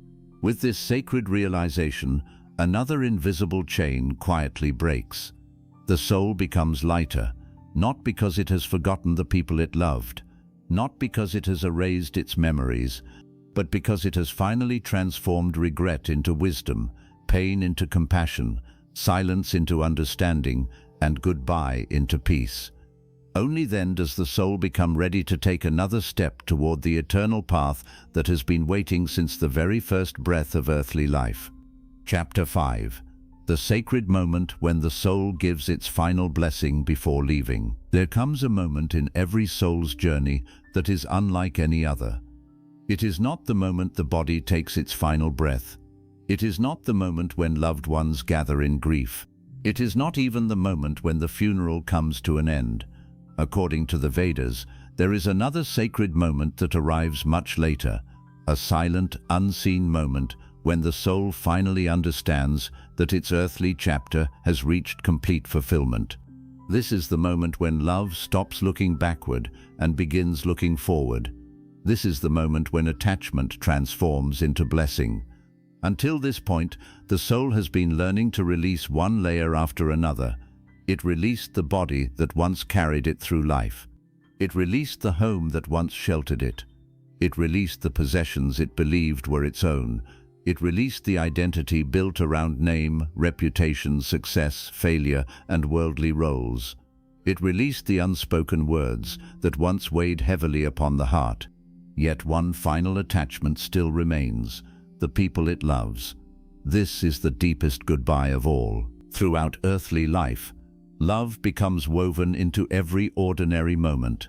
With this sacred realization, another invisible chain quietly breaks. The soul becomes lighter, not because it has forgotten the people it loved, not because it has erased its memories, but because it has finally transformed regret into wisdom, pain into compassion, silence into understanding, and goodbye into peace. Only then does the soul become ready to take another step toward the eternal path that has been waiting since the very first breath of earthly life. Chapter 5. The sacred moment when the soul gives its final blessing before leaving. There comes a moment in every soul's journey that is unlike any other. It is not the moment the body takes its final breath. It is not the moment when loved ones gather in grief. It is not even the moment when the funeral comes to an end. According to the Vedas, there is another sacred moment that arrives much later, a silent, unseen moment when the soul finally understands that its earthly chapter has reached complete fulfillment. This is the moment when love stops looking backward and begins looking forward. This is the moment when attachment transforms into blessing. Until this point, the soul has been learning to release one layer after another. It released the body that once carried it through life. It released the home that once sheltered it. It released the possessions it believed were its own. It released the identity built around name, reputation, success, failure, and worldly roles. It released the unspoken words that once weighed heavily upon the heart. Yet one final attachment still remains, the people it loves. This is the deepest goodbye of all. Throughout earthly life, love becomes woven into every ordinary moment.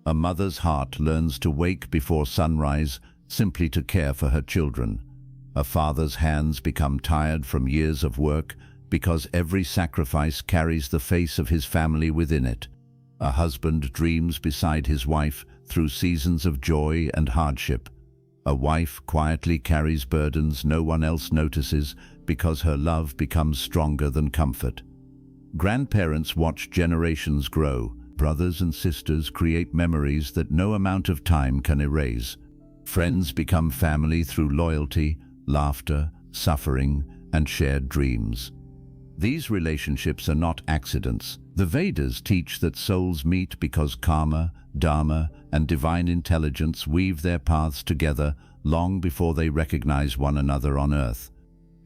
A mother's heart learns to wake before sunrise simply to care for her children. A father's hands become tired from years of work because every sacrifice carries the face of his family within it. A husband dreams beside his wife through seasons of joy and hardship. A wife quietly carries burdens no one else notices because her love becomes stronger than comfort. Grandparents watch generations grow. Brothers and sisters create memories that no amount of time can erase. Friends become family through loyalty, laughter, suffering, and shared dreams. These relationships are not accidents. The Vedas teach that souls meet because karma, dharma, and divine intelligence weave their paths together long before they recognize one another on earth.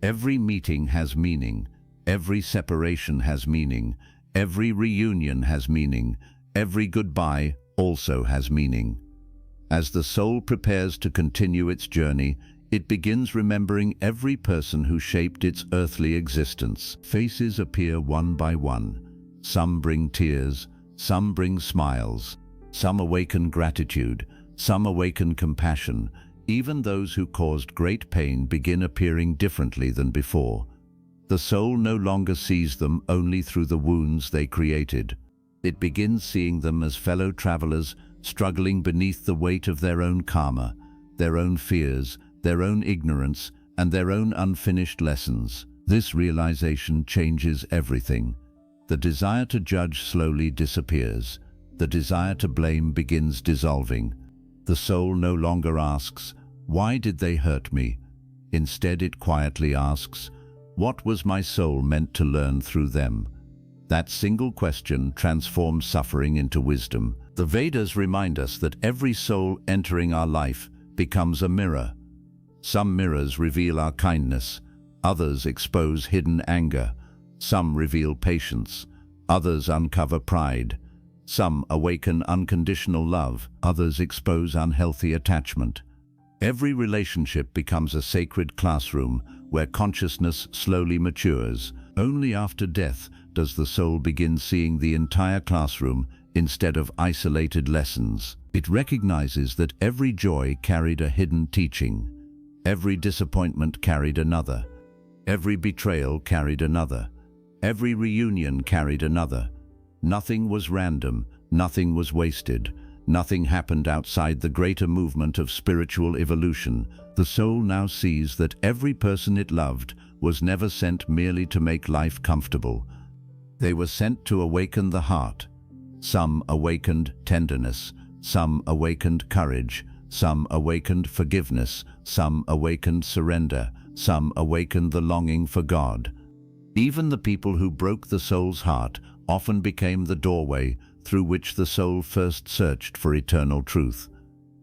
Every meeting has meaning. Every separation has meaning. Every reunion has meaning. Every goodbye also has meaning. As the soul prepares to continue its journey, it begins remembering every person who shaped its earthly existence. Faces appear one by one. Some bring tears, some bring smiles. Some awaken gratitude, some awaken compassion. Even those who caused great pain begin appearing differently than before. The soul no longer sees them only through the wounds they created. It begins seeing them as fellow travelers struggling beneath the weight of their own karma, their own fears, their own ignorance, and their own unfinished lessons. This realization changes everything. The desire to judge slowly disappears. The desire to blame begins dissolving. The soul no longer asks, "Why did they hurt me?" Instead, it quietly asks, "What was my soul meant to learn through them?" That single question transforms suffering into wisdom. The Vedas remind us that every soul entering our life becomes a mirror. Some mirrors reveal our kindness, others expose hidden anger. Some reveal patience, others uncover pride. Some awaken unconditional love, others expose unhealthy attachment. Every relationship becomes a sacred classroom where consciousness slowly matures. Only after death does the soul begin seeing the entire classroom instead of isolated lessons. It recognizes that every joy carried a hidden teaching. Every disappointment carried another. Every betrayal carried another. Every reunion carried another. Nothing was random, nothing was wasted, nothing happened outside the greater movement of spiritual evolution. The soul now sees that every person it loved was never sent merely to make life comfortable. They were sent to awaken the heart. Some awakened tenderness, some awakened courage, some awakened forgiveness, some awakened surrender, some awakened the longing for God. Even the people who broke the soul's heart often became the doorway through which the soul first searched for eternal truth.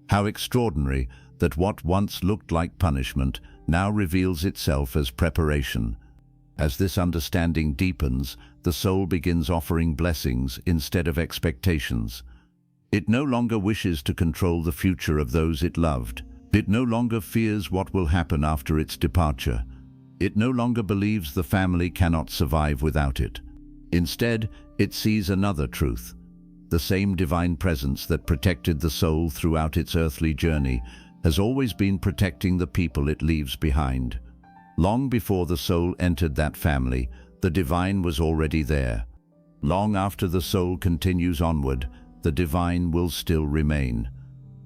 How extraordinary that what once looked like punishment now reveals itself as preparation. As this understanding deepens, the soul begins offering blessings instead of expectations. It no longer wishes to control the future of those it loved. It no longer fears what will happen after its departure. It no longer believes the family cannot survive without it. Instead, it sees another truth. The same divine presence that protected the soul throughout its earthly journey has always been protecting the people it leaves behind. Long before the soul entered that family, the divine was already there. Long after the soul continues onward, the divine will still remain.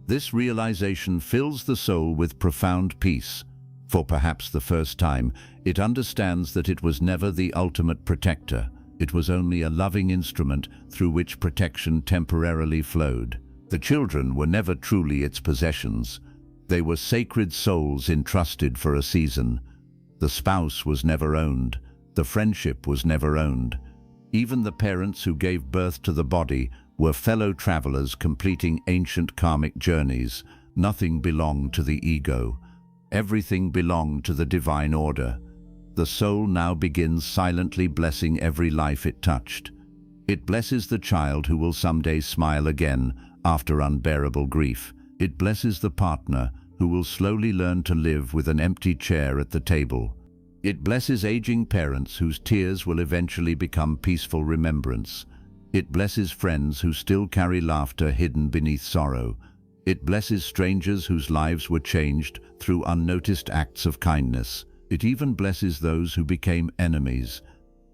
This realization fills the soul with profound peace. For perhaps the first time, it understands that it was never the ultimate protector. It was only a loving instrument through which protection temporarily flowed. The children were never truly its possessions. They were sacred souls entrusted for a season. The spouse was never owned. The friendship was never owned. Even the parents who gave birth to the body were fellow travelers completing ancient karmic journeys. Nothing belonged to the ego. Everything belonged to the divine order. The soul now begins silently blessing every life it touched. It blesses the child who will someday smile again after unbearable grief. It blesses the partner who will slowly learn to live with an empty chair at the table. It blesses aging parents whose tears will eventually become peaceful remembrance. It blesses friends who still carry laughter hidden beneath sorrow. It blesses strangers whose lives were changed through unnoticed acts of kindness. It even blesses those who became enemies,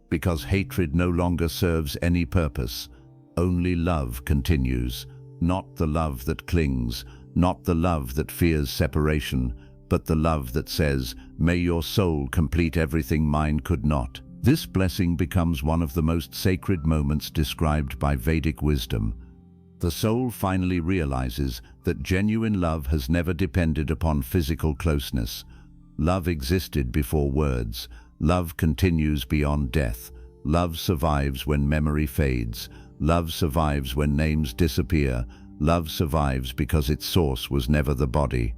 because hatred no longer serves any purpose. Only love continues, not the love that clings, not the love that fears separation, but the love that says, "May your soul complete everything mine could not." This blessing becomes one of the most sacred moments described by Vedic wisdom. The soul finally realizes that genuine love has never depended upon physical closeness. Love existed before words. Love continues beyond death. Love survives when memory fades. Love survives when names disappear. Love survives because its source was never the body.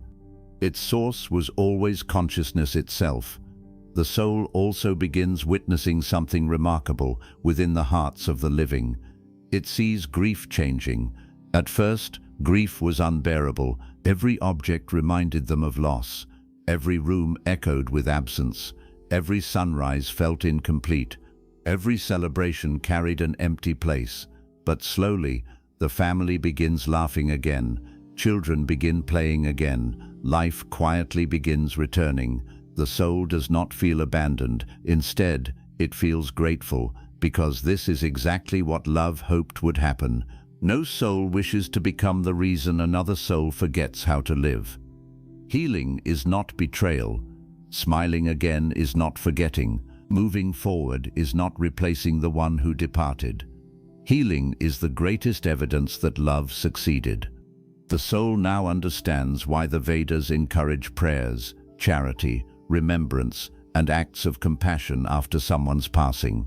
Its source was always consciousness itself. The soul also begins witnessing something remarkable within the hearts of the living. It sees grief changing. At first, grief was unbearable. Every object reminded them of loss. Every room echoed with absence. Every sunrise felt incomplete. Every celebration carried an empty place. But slowly, the family begins laughing again. Children begin playing again. Life quietly begins returning. The soul does not feel abandoned. Instead, it feels grateful, because this is exactly what love hoped would happen. No soul wishes to become the reason another soul forgets how to live. Healing is not betrayal. Smiling again is not forgetting. Moving forward is not replacing the one who departed. Healing is the greatest evidence that love succeeded. The soul now understands why the Vedas encourage prayers, charity, remembrance, and acts of compassion after someone's passing.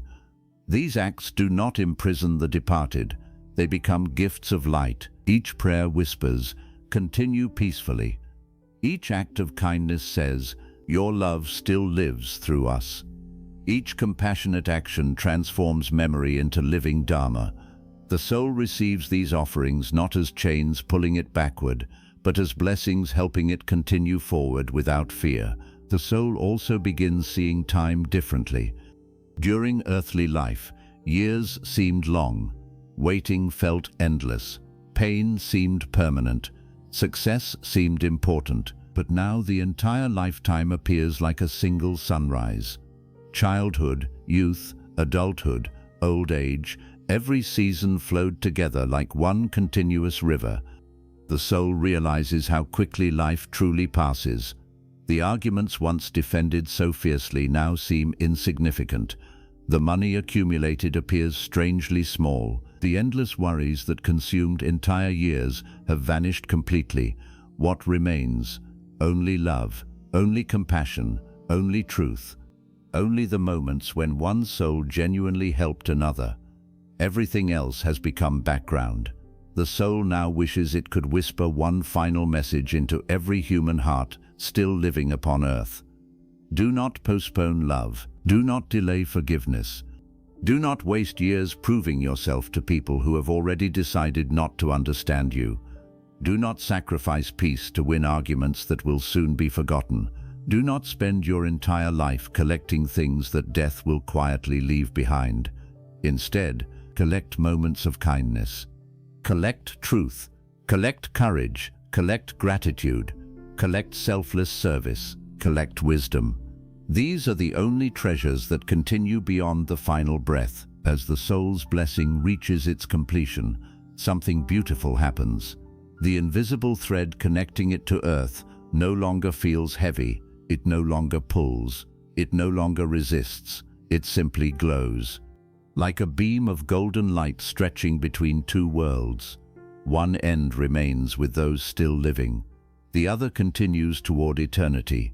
These acts do not imprison the departed. They become gifts of light. Each prayer whispers, "Continue peacefully." Each act of kindness says, "Your love still lives through us." Each compassionate action transforms memory into living Dharma. The soul receives these offerings not as chains pulling it backward, but as blessings helping it continue forward without fear. The soul also begins seeing time differently. During earthly life, years seemed long. Waiting felt endless. Pain seemed permanent. Success seemed important. But now the entire lifetime appears like a single sunrise. Childhood, youth, adulthood, old age, every season flowed together like one continuous river. The soul realizes how quickly life truly passes. The arguments once defended so fiercely now seem insignificant. The money accumulated appears strangely small. The endless worries that consumed entire years have vanished completely. What remains? Only love, only compassion, only truth. Only the moments when one soul genuinely helped another. Everything else has become background. The soul now wishes it could whisper one final message into every human heart still living upon earth. Do not postpone love. Do not delay forgiveness. Do not waste years proving yourself to people who have already decided not to understand you. Do not sacrifice peace to win arguments that will soon be forgotten. Do not spend your entire life collecting things that death will quietly leave behind. Instead, collect moments of kindness. Collect truth. Collect courage. Collect gratitude. Collect selfless service. Collect wisdom. These are the only treasures that continue beyond the final breath. As the soul's blessing reaches its completion, something beautiful happens. The invisible thread connecting it to earth no longer feels heavy. It no longer pulls. It no longer resists. It simply glows. Like a beam of golden light stretching between two worlds. One end remains with those still living. The other continues toward eternity.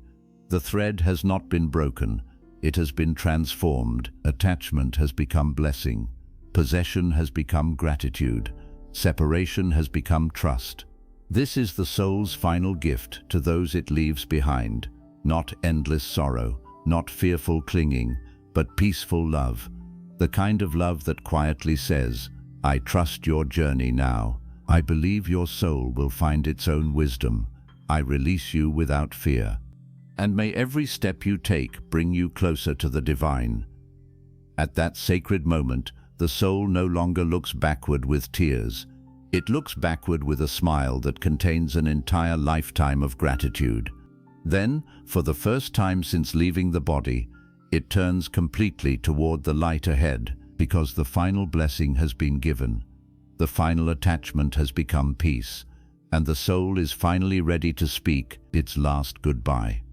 The thread has not been broken. It has been transformed. Attachment has become blessing. Possession has become gratitude. Separation has become trust. This is the soul's final gift to those it leaves behind. Not endless sorrow, not fearful clinging, but peaceful love. The kind of love that quietly says, "I trust your journey now. I believe your soul will find its own wisdom. I release you without fear. And may every step you take bring you closer to the divine." At that sacred moment, the soul no longer looks backward with tears. It looks backward with a smile that contains an entire lifetime of gratitude. Then, for the first time since leaving the body, it turns completely toward the light ahead, because the final blessing has been given. The final attachment has become peace, and the soul is finally ready to speak its last goodbye.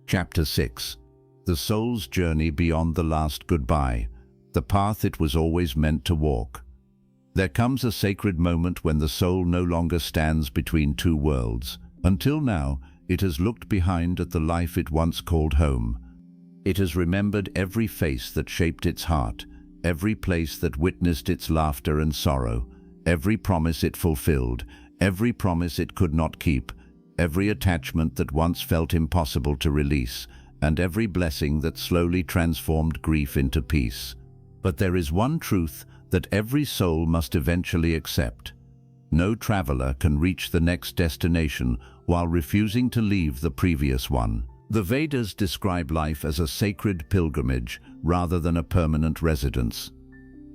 Chapter 6. The soul's journey beyond the last goodbye, the path it was always meant to walk. There comes a sacred moment when the soul no longer stands between two worlds. Until now, it has looked behind at the life it once called home. It has remembered every face that shaped its heart, every place that witnessed its laughter and sorrow, every promise it fulfilled, every promise it could not keep, every attachment that once felt impossible to release, and every blessing that slowly transformed grief into peace. But there is one truth that every soul must eventually accept. No traveler can reach the next destination while refusing to leave the previous one. The Vedas describe life as a sacred pilgrimage rather than a permanent residence.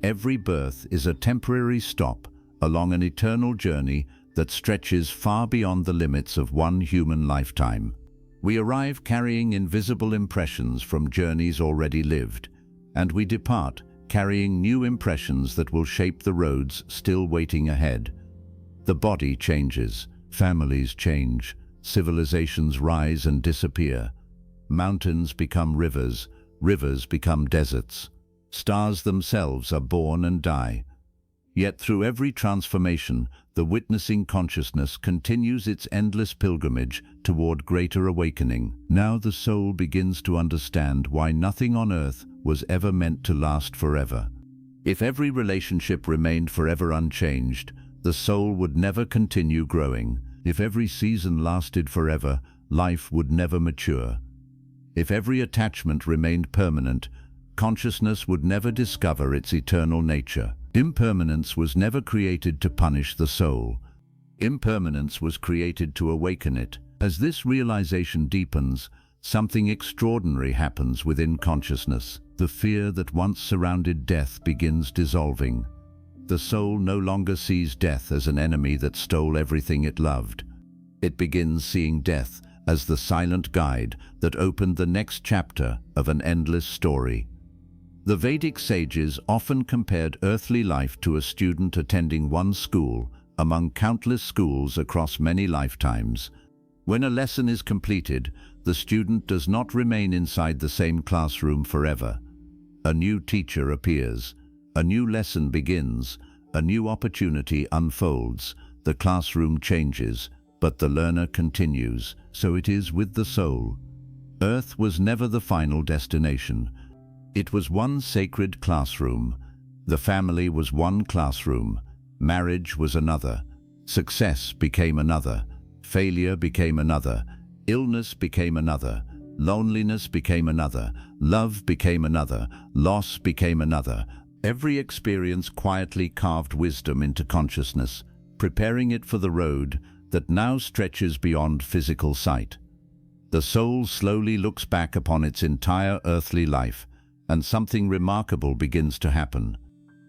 Every birth is a temporary stop along an eternal journey that stretches far beyond the limits of one human lifetime. We arrive carrying invisible impressions from journeys already lived, and we depart carrying new impressions that will shape the roads still waiting ahead. The body changes, families change, civilizations rise and disappear. Mountains become rivers, rivers become deserts. Stars themselves are born and die. Yet through every transformation, the witnessing consciousness continues its endless pilgrimage toward greater awakening. Now the soul begins to understand why nothing on earth was ever meant to last forever. If every relationship remained forever unchanged, the soul would never continue growing. If every season lasted forever, life would never mature. If every attachment remained permanent, consciousness would never discover its eternal nature. Impermanence was never created to punish the soul. Impermanence was created to awaken it. As this realization deepens, something extraordinary happens within consciousness. The fear that once surrounded death begins dissolving. The soul no longer sees death as an enemy that stole everything it loved. It begins seeing death as the silent guide that opened the next chapter of an endless story. The Vedic sages often compared earthly life to a student attending one school among countless schools across many lifetimes. When a lesson is completed, the student does not remain inside the same classroom forever. A new teacher appears, a new lesson begins, a new opportunity unfolds, the classroom changes, but the learner continues. So it is with the soul. Earth was never the final destination. It was one sacred classroom. The family was one classroom. Marriage was another. Success became another. Failure became another. Illness became another. Loneliness became another. Love became another. Loss became another. Every experience quietly carved wisdom into consciousness, preparing it for the road that now stretches beyond physical sight. The soul slowly looks back upon its entire earthly life, and something remarkable begins to happen.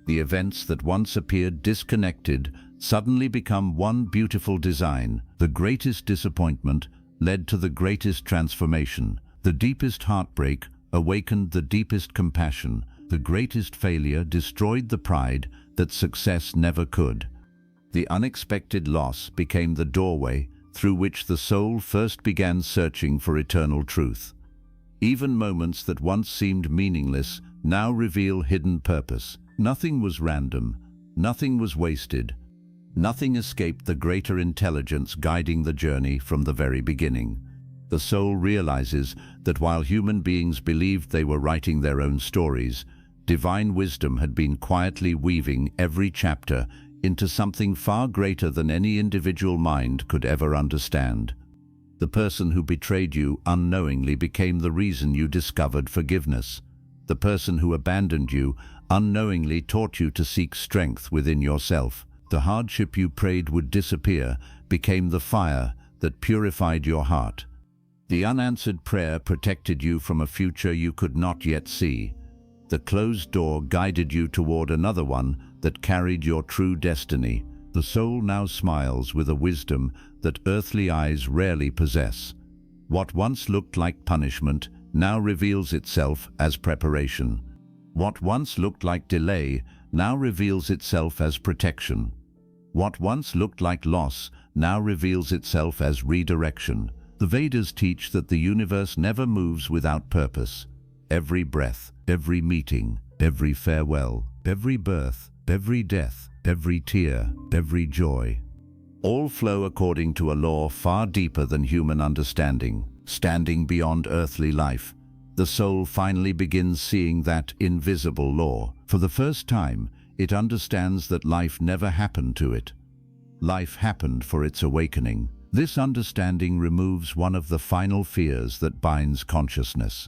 The events that once appeared disconnected suddenly become one beautiful design. The greatest disappointment led to the greatest transformation. The deepest heartbreak awakened the deepest compassion. The greatest failure destroyed the pride that success never could. The unexpected loss became the doorway through which the soul first began searching for eternal truth. Even moments that once seemed meaningless now reveal hidden purpose. Nothing was random, nothing was wasted, nothing escaped the greater intelligence guiding the journey from the very beginning. The soul realizes that while human beings believed they were writing their own stories, divine wisdom had been quietly weaving every chapter into something far greater than any individual mind could ever understand. The person who betrayed you unknowingly became the reason you discovered forgiveness. The person who abandoned you unknowingly taught you to seek strength within yourself. The hardship you prayed would disappear became the fire that purified your heart. The unanswered prayer protected you from a future you could not yet see. The closed door guided you toward another one that carried your true destiny. The soul now smiles with a wisdom that earthly eyes rarely possess. What once looked like punishment now reveals itself as preparation. What once looked like delay now reveals itself as protection. What once looked like loss now reveals itself as redirection. The Vedas teach that the universe never moves without purpose. Every breath, every meeting, every farewell, every birth, every death, every tear, every joy, all flow according to a law far deeper than human understanding, standing beyond earthly life. the soul finally begins seeing that invisible law. For the first time, it understands that life never happened to it. Life happened for its awakening. This understanding removes one of the final fears that binds consciousness.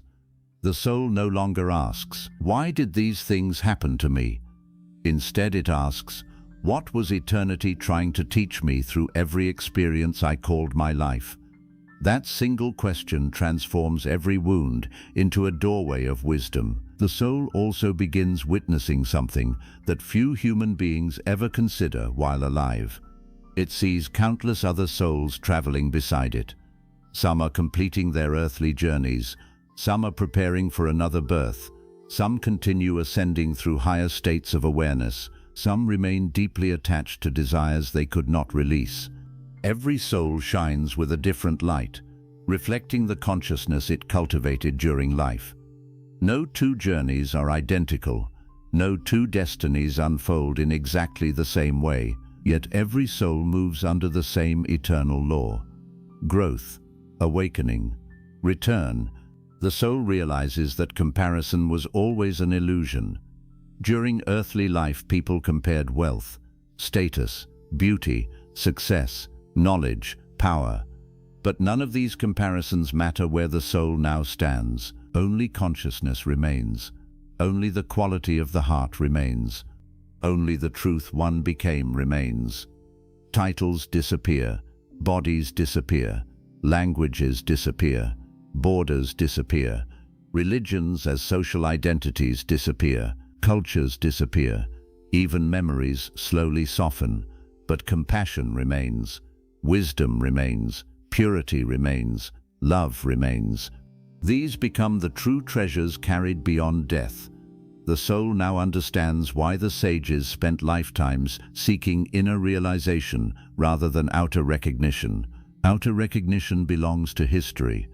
The soul no longer asks, "Why did these things happen to me?" Instead, it asks, "What was eternity trying to teach me through every experience I called my life?" That single question transforms every wound into a doorway of wisdom. The soul also begins witnessing something that few human beings ever consider while alive. It sees countless other souls traveling beside it. Some are completing their earthly journeys, some are preparing for another birth, some continue ascending through higher states of awareness, some remain deeply attached to desires they could not release. Every soul shines with a different light, reflecting the consciousness it cultivated during life. No two journeys are identical, no two destinies unfold in exactly the same way, yet every soul moves under the same eternal law. Growth, awakening, return. The soul realizes that comparison was always an illusion. During earthly life, people compared wealth, status, beauty, success, knowledge, power. But none of these comparisons matter where the soul now stands. Only consciousness remains. Only the quality of the heart remains. Only the truth one became remains. Titles disappear, bodies disappear, languages disappear, borders disappear, religions as social identities disappear, cultures disappear, even memories slowly soften, but compassion remains, wisdom remains, purity remains, love remains. These become the true treasures carried beyond death. The soul now understands why the sages spent lifetimes seeking inner realization rather than outer recognition. Outer recognition belongs to history.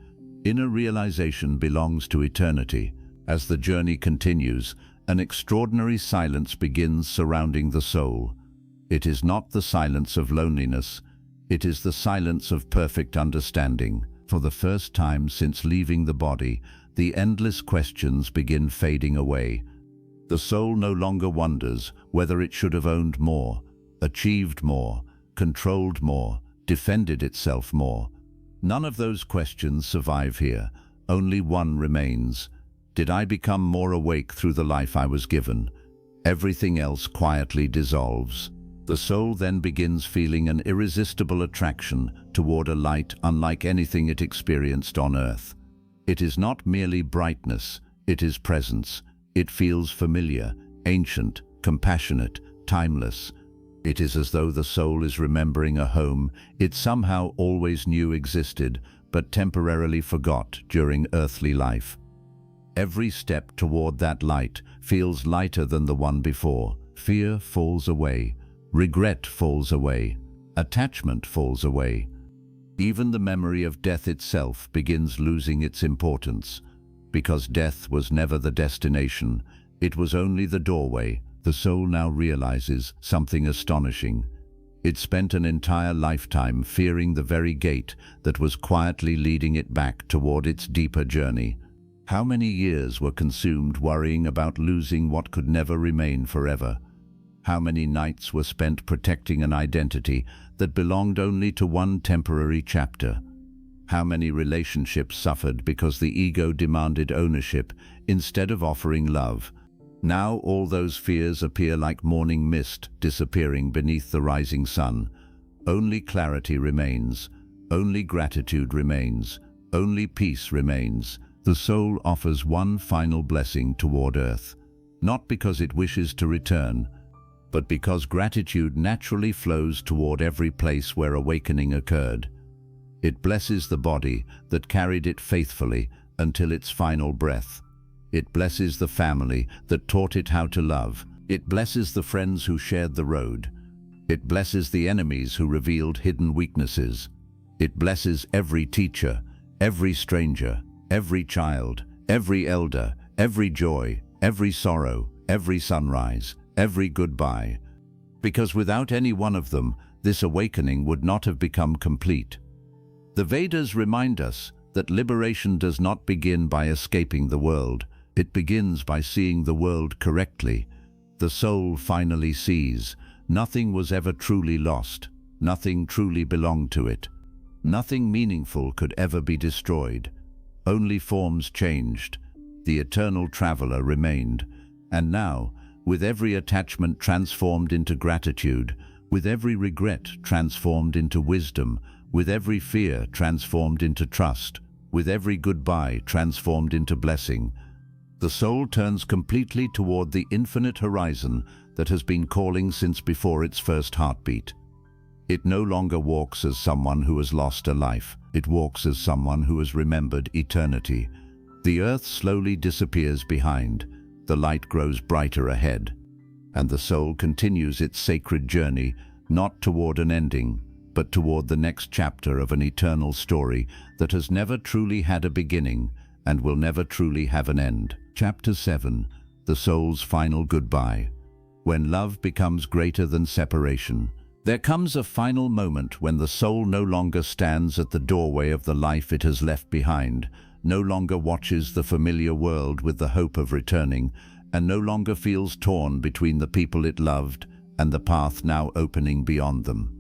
Inner realization belongs to eternity. As the journey continues, an extraordinary silence begins surrounding the soul. It is not the silence of loneliness. It is the silence of perfect understanding. For the first time since leaving the body, the endless questions begin fading away. The soul no longer wonders whether it should have owned more, achieved more, controlled more, defended itself more. None of those questions survive here. Only one remains. Did I become more awake through the life I was given? Everything else quietly dissolves. The soul then begins feeling an irresistible attraction toward a light unlike anything it experienced on earth. It is not merely brightness, it is presence. It feels familiar, ancient, compassionate, timeless. It is as though the soul is remembering a home it somehow always knew existed, but temporarily forgot during earthly life. Every step toward that light feels lighter than the one before. Fear falls away, regret falls away, attachment falls away. Even the memory of death itself begins losing its importance. Because death was never the destination, it was only the doorway. The soul now realizes something astonishing. It spent an entire lifetime fearing the very gate that was quietly leading it back toward its deeper journey. How many years were consumed worrying about losing what could never remain forever? How many nights were spent protecting an identity that belonged only to one temporary chapter? How many relationships suffered because the ego demanded ownership instead of offering love? Now all those fears appear like morning mist disappearing beneath the rising sun. Only clarity remains, only gratitude remains, only peace remains. The soul offers one final blessing toward earth, not because it wishes to return, but because gratitude naturally flows toward every place where awakening occurred. It blesses the body that carried it faithfully until its final breath. It blesses the family that taught it how to love. It blesses the friends who shared the road. It blesses the enemies who revealed hidden weaknesses. It blesses every teacher, every stranger, every child, every elder, every joy, every sorrow, every sunrise, every goodbye. Because without any one of them, this awakening would not have become complete. The Vedas remind us that liberation does not begin by escaping the world. It begins by seeing the world correctly. The soul finally sees. Nothing was ever truly lost. Nothing truly belonged to it. Nothing meaningful could ever be destroyed. Only forms changed. The eternal traveler remained. And now, with every attachment transformed into gratitude, with every regret transformed into wisdom, with every fear transformed into trust, with every goodbye transformed into blessing, the soul turns completely toward the infinite horizon that has been calling since before its first heartbeat. It no longer walks as someone who has lost a life. It walks as someone who has remembered eternity. The earth slowly disappears behind. The light grows brighter ahead. And the soul continues its sacred journey, not toward an ending, but toward the next chapter of an eternal story that has never truly had a beginning and will never truly have an end. Chapter 7. The Soul's Final Goodbye. When love becomes greater than separation. There comes a final moment when the soul no longer stands at the doorway of the life it has left behind, no longer watches the familiar world with the hope of returning, and no longer feels torn between the people it loved and the path now opening beyond them.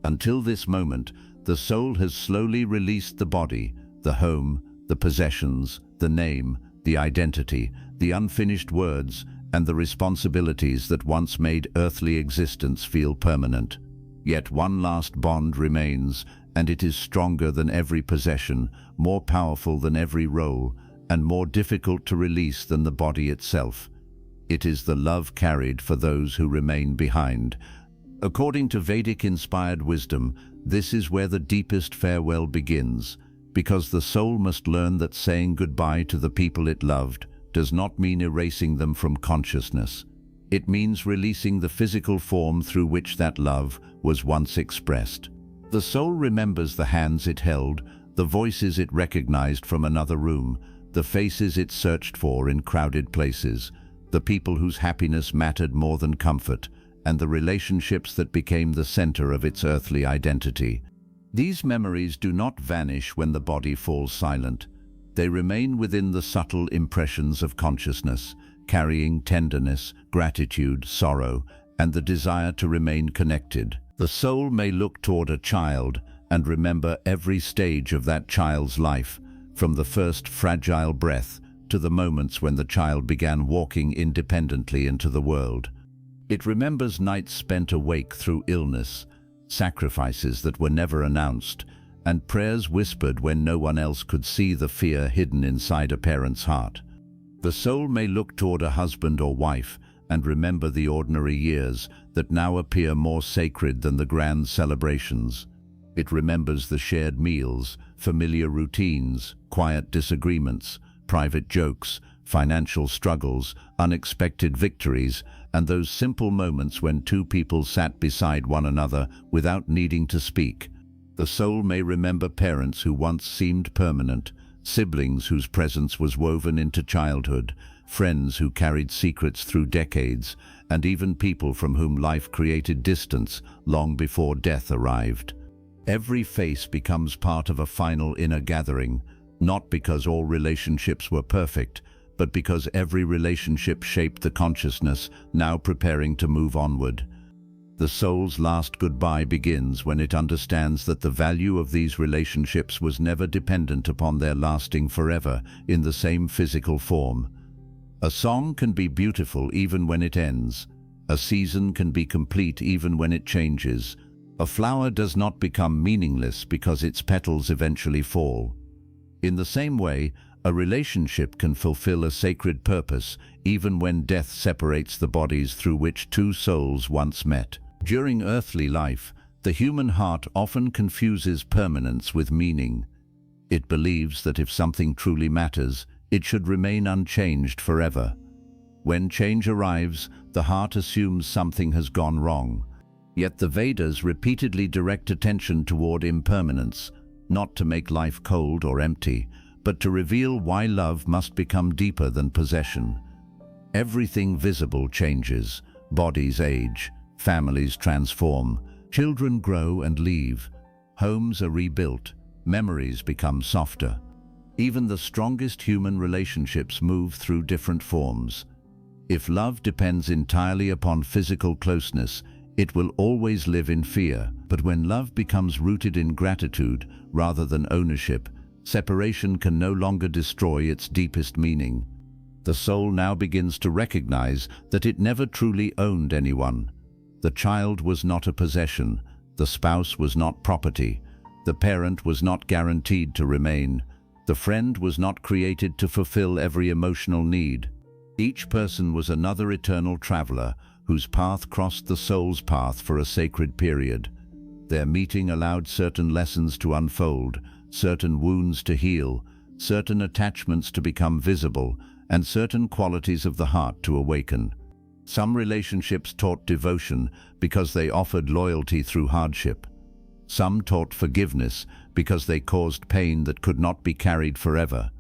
Until this moment, the soul has slowly released the body, the home, the possessions, the name, the identity, the unfinished words, and the responsibilities that once made earthly existence feel permanent. Yet one last bond remains, and it is stronger than every possession, more powerful than every role, and more difficult to release than the body itself. It is the love carried for those who remain behind. According to Vedic-inspired wisdom, this is where the deepest farewell begins, because the soul must learn that saying goodbye to the people it loved does not mean erasing them from consciousness. It means releasing the physical form through which that love was once expressed. The soul remembers the hands it held, the voices it recognized from another room, the faces it searched for in crowded places, the people whose happiness mattered more than comfort, and the relationships that became the center of its earthly identity. These memories do not vanish when the body falls silent. They remain within the subtle impressions of consciousness, carrying tenderness, gratitude, sorrow, and the desire to remain connected. The soul may look toward a child and remember every stage of that child's life, from the first fragile breath to the moments when the child began walking independently into the world. It remembers nights spent awake through illness, sacrifices that were never announced, and prayers whispered when no one else could see the fear hidden inside a parent's heart. The soul may look toward a husband or wife and remember the ordinary years that now appear more sacred than the grand celebrations. It remembers the shared meals, familiar routines, quiet disagreements, private jokes, financial struggles, unexpected victories, and those simple moments when two people sat beside one another without needing to speak. The soul may remember parents who once seemed permanent, siblings whose presence was woven into childhood, friends who carried secrets through decades, and even people from whom life created distance long before death arrived. Every face becomes part of a final inner gathering, not because all relationships were perfect, but because every relationship shaped the consciousness now preparing to move onward. The soul's last goodbye begins when it understands that the value of these relationships was never dependent upon their lasting forever in the same physical form. A song can be beautiful even when it ends. A season can be complete even when it changes. A flower does not become meaningless because its petals eventually fall. In the same way, a relationship can fulfill a sacred purpose even when death separates the bodies through which two souls once met. During earthly life, the human heart often confuses permanence with meaning. It believes that if something truly matters, it should remain unchanged forever. When change arrives, the heart assumes something has gone wrong. Yet the Vedas repeatedly direct attention toward impermanence, not to make life cold or empty, but to reveal why love must become deeper than possession. Everything visible changes. Bodies age, families transform, children grow and leave, homes are rebuilt, memories become softer. Even the strongest human relationships move through different forms. If love depends entirely upon physical closeness, it will always live in fear. But when love becomes rooted in gratitude rather than ownership, separation can no longer destroy its deepest meaning. The soul now begins to recognize that it never truly owned anyone. The child was not a possession, the spouse was not property, the parent was not guaranteed to remain, the friend was not created to fulfill every emotional need. Each person was another eternal traveler whose path crossed the soul's path for a sacred period. Their meeting allowed certain lessons to unfold, certain wounds to heal, certain attachments to become visible, and certain qualities of the heart to awaken. Some relationships taught devotion because they offered loyalty through hardship. Some taught forgiveness because they caused pain that could not be carried forever.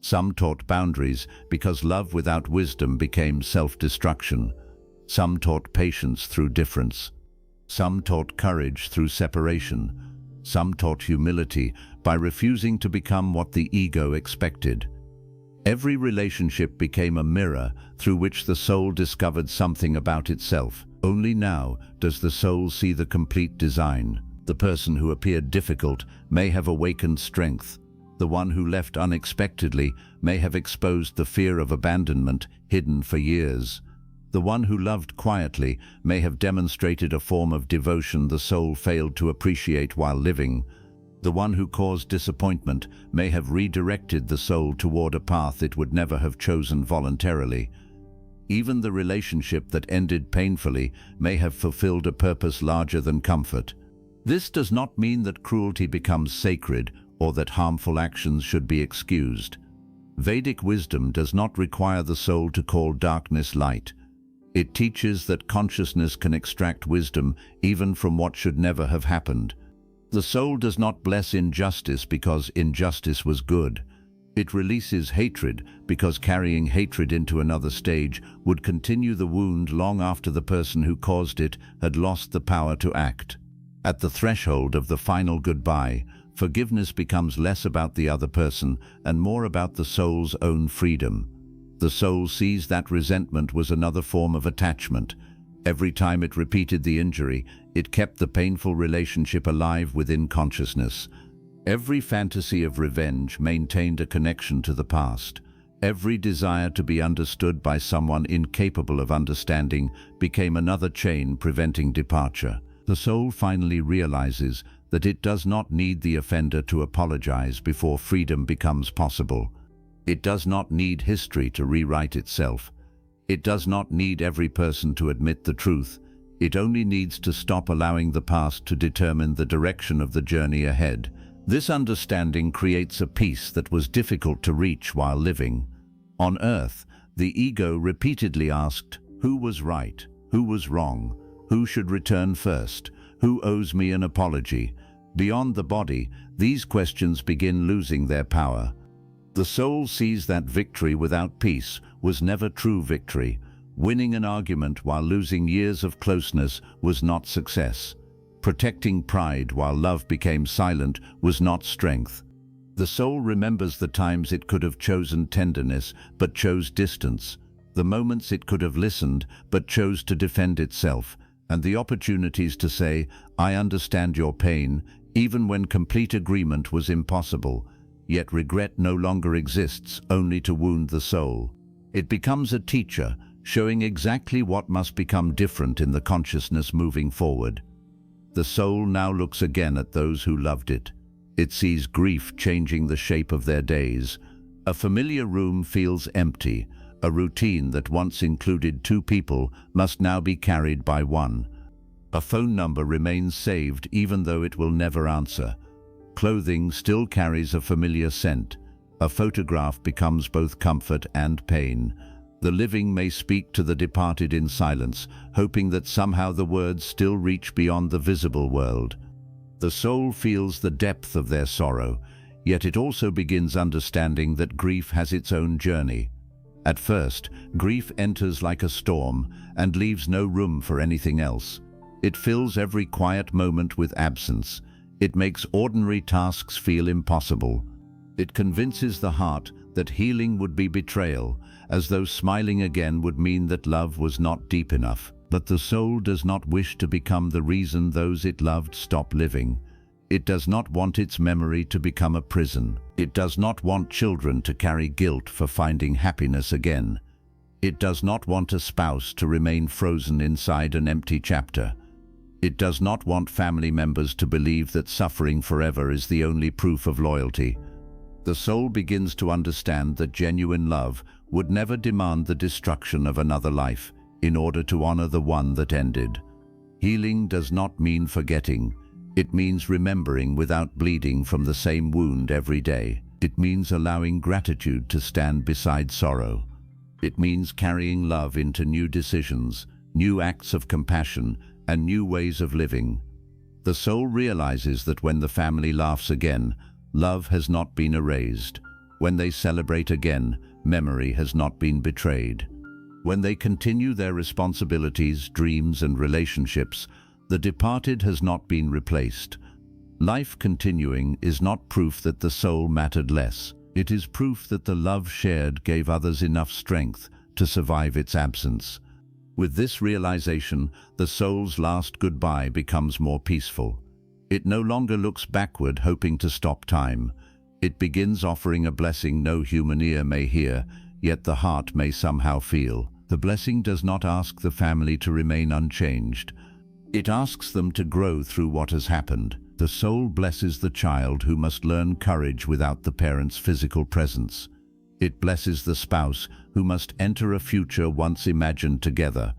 Some taught boundaries because love without wisdom became self-destruction. Some taught patience through difference. Some taught courage through separation. Some taught humility by refusing to become what the ego expected. Every relationship became a mirror through which the soul discovered something about itself. Only now does the soul see the complete design. The person who appeared difficult may have awakened strength. The one who left unexpectedly may have exposed the fear of abandonment hidden for years. The one who loved quietly may have demonstrated a form of devotion the soul failed to appreciate while living. The one who caused disappointment may have redirected the soul toward a path it would never have chosen voluntarily. Even the relationship that ended painfully may have fulfilled a purpose larger than comfort. This does not mean that cruelty becomes sacred or that harmful actions should be excused. Vedic wisdom does not require the soul to call darkness light. It teaches that consciousness can extract wisdom even from what should never have happened. The soul does not bless injustice because injustice was good. It releases hatred because carrying hatred into another stage would continue the wound long after the person who caused it had lost the power to act. At the threshold of the final goodbye, forgiveness becomes less about the other person and more about the soul's own freedom. The soul sees that resentment was another form of attachment. Every time it repeated the injury, it kept the painful relationship alive within consciousness. Every fantasy of revenge maintained a connection to the past. Every desire to be understood by someone incapable of understanding became another chain preventing departure. The soul finally realizes that it does not need the offender to apologize before freedom becomes possible. It does not need history to rewrite itself. It does not need every person to admit the truth. It only needs to stop allowing the past to determine the direction of the journey ahead. This understanding creates a peace that was difficult to reach while living. On Earth, the ego repeatedly asked, who was right? Who was wrong? Who should return first? Who owes me an apology? Beyond the body, these questions begin losing their power. The soul sees that victory without peace was never true victory. Winning an argument while losing years of closeness was not success. Protecting pride while love became silent was not strength. The soul remembers the times it could have chosen tenderness but chose distance, the moments it could have listened but chose to defend itself, and the opportunities to say, I understand your pain, even when complete agreement was impossible. Yet regret no longer exists only to wound the soul. It becomes a teacher, showing exactly what must become different in the consciousness moving forward. The soul now looks again at those who loved it. It sees grief changing the shape of their days. A familiar room feels empty. A routine that once included two people must now be carried by one. A phone number remains saved even though it will never answer. Clothing still carries a familiar scent. A photograph becomes both comfort and pain. The living may speak to the departed in silence, hoping that somehow the words still reach beyond the visible world. The soul feels the depth of their sorrow, yet it also begins understanding that grief has its own journey. At first, grief enters like a storm and leaves no room for anything else. It fills every quiet moment with absence. It makes ordinary tasks feel impossible. It convinces the heart that healing would be betrayal, as though smiling again would mean that love was not deep enough. But the soul does not wish to become the reason those it loved stop living. It does not want its memory to become a prison. It does not want children to carry guilt for finding happiness again. It does not want a spouse to remain frozen inside an empty chapter. It does not want family members to believe that suffering forever is the only proof of loyalty. The soul begins to understand that genuine love would never demand the destruction of another life in order to honor the one that ended. Healing does not mean forgetting. It means remembering without bleeding from the same wound every day. It means allowing gratitude to stand beside sorrow. It means carrying love into new decisions, new acts of compassion, and new ways of living. The soul realizes that when the family laughs again, love has not been erased. When they celebrate again, memory has not been betrayed. When they continue their responsibilities, dreams, and relationships, the departed has not been replaced. Life continuing is not proof that the soul mattered less. It is proof that the love shared gave others enough strength to survive its absence. With this realization, the soul's last goodbye becomes more peaceful. It no longer looks backward hoping to stop time. It begins offering a blessing no human ear may hear, yet the heart may somehow feel. The blessing does not ask the family to remain unchanged. It asks them to grow through what has happened. The soul blesses the child who must learn courage without the parent's physical presence. It blesses the spouse who must enter a future once imagined together.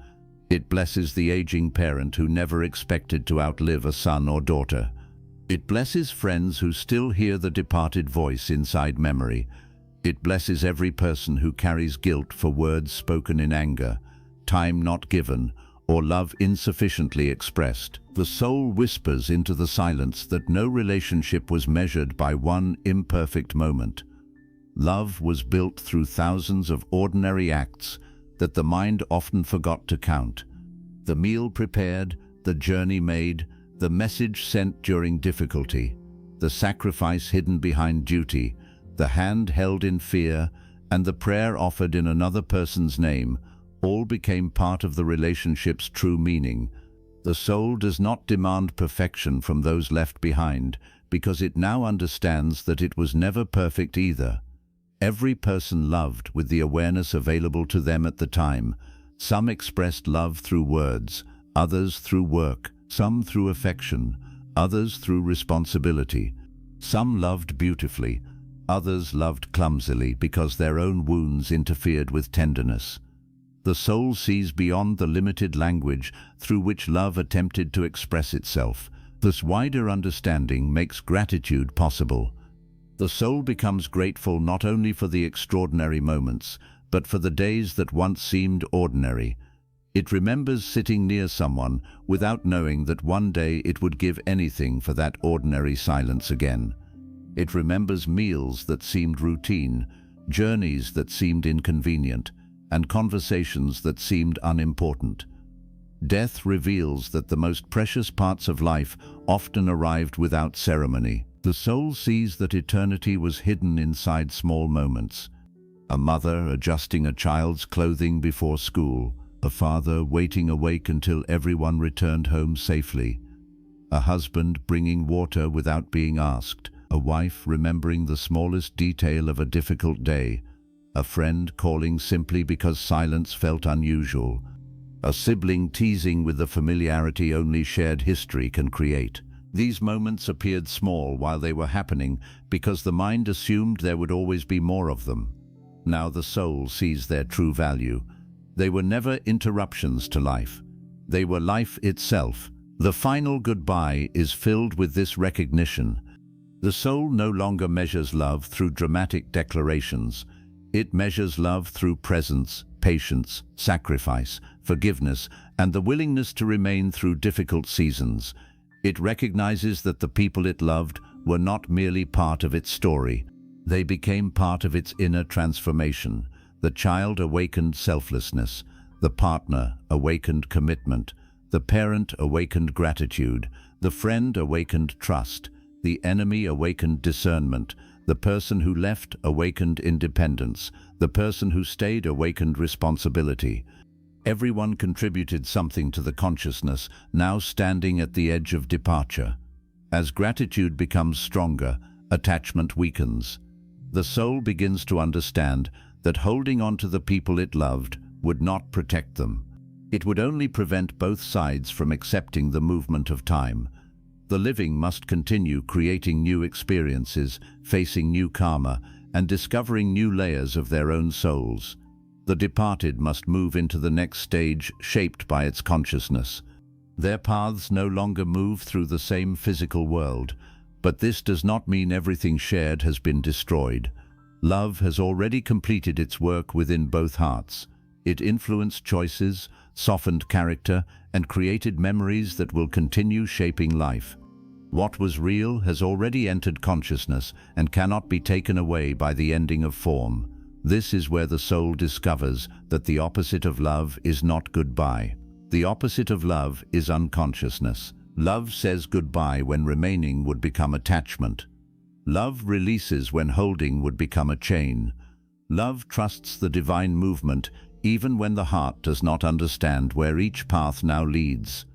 It blesses the aging parent who never expected to outlive a son or daughter. It blesses friends who still hear the departed voice inside memory. It blesses every person who carries guilt for words spoken in anger, time not given, or love insufficiently expressed. The soul whispers into the silence that no relationship was measured by one imperfect moment. Love was built through thousands of ordinary acts that the mind often forgot to count. The meal prepared, the journey made, the message sent during difficulty, the sacrifice hidden behind duty, the hand held in fear, and the prayer offered in another person's name, all became part of the relationship's true meaning. The soul does not demand perfection from those left behind, because it now understands that it was never perfect either. Every person loved with the awareness available to them at the time. Some expressed love through words, others through work, some through affection, others through responsibility. Some loved beautifully, others loved clumsily because their own wounds interfered with tenderness. The soul sees beyond the limited language through which love attempted to express itself. This wider understanding makes gratitude possible. The soul becomes grateful not only for the extraordinary moments, but for the days that once seemed ordinary. It remembers sitting near someone without knowing that one day it would give anything for that ordinary silence again. It remembers meals that seemed routine, journeys that seemed inconvenient, and conversations that seemed unimportant. Death reveals that the most precious parts of life often arrived without ceremony. The soul sees that eternity was hidden inside small moments. A mother adjusting a child's clothing before school, a father waiting awake until everyone returned home safely, a husband bringing water without being asked, a wife remembering the smallest detail of a difficult day, a friend calling simply because silence felt unusual, a sibling teasing with the familiarity only shared history can create. These moments appeared small while they were happening because the mind assumed there would always be more of them. Now the soul sees their true value. They were never interruptions to life. They were life itself. The final goodbye is filled with this recognition. The soul no longer measures love through dramatic declarations. It measures love through presence, patience, sacrifice, forgiveness, and the willingness to remain through difficult seasons. It recognizes that the people it loved were not merely part of its story. They became part of its inner transformation. The child awakened selflessness. The partner awakened commitment. The parent awakened gratitude. The friend awakened trust. The enemy awakened discernment. The person who left awakened independence. The person who stayed awakened responsibility. Everyone contributed something to the consciousness, now standing at the edge of departure. As gratitude becomes stronger, attachment weakens. The soul begins to understand that holding on to the people it loved would not protect them. It would only prevent both sides from accepting the movement of time. The living must continue creating new experiences, facing new karma, and discovering new layers of their own souls. The departed must move into the next stage shaped by its consciousness. Their paths no longer move through the same physical world, but this does not mean everything shared has been destroyed. Love has already completed its work within both hearts. It influenced choices, softened character, and created memories that will continue shaping life. What was real has already entered consciousness and cannot be taken away by the ending of form. This is where the soul discovers that the opposite of love is not goodbye. The opposite of love is unconsciousness. Love says goodbye when remaining would become attachment. Love releases when holding would become a chain. Love trusts the divine movement even when the heart does not understand where each path now leads.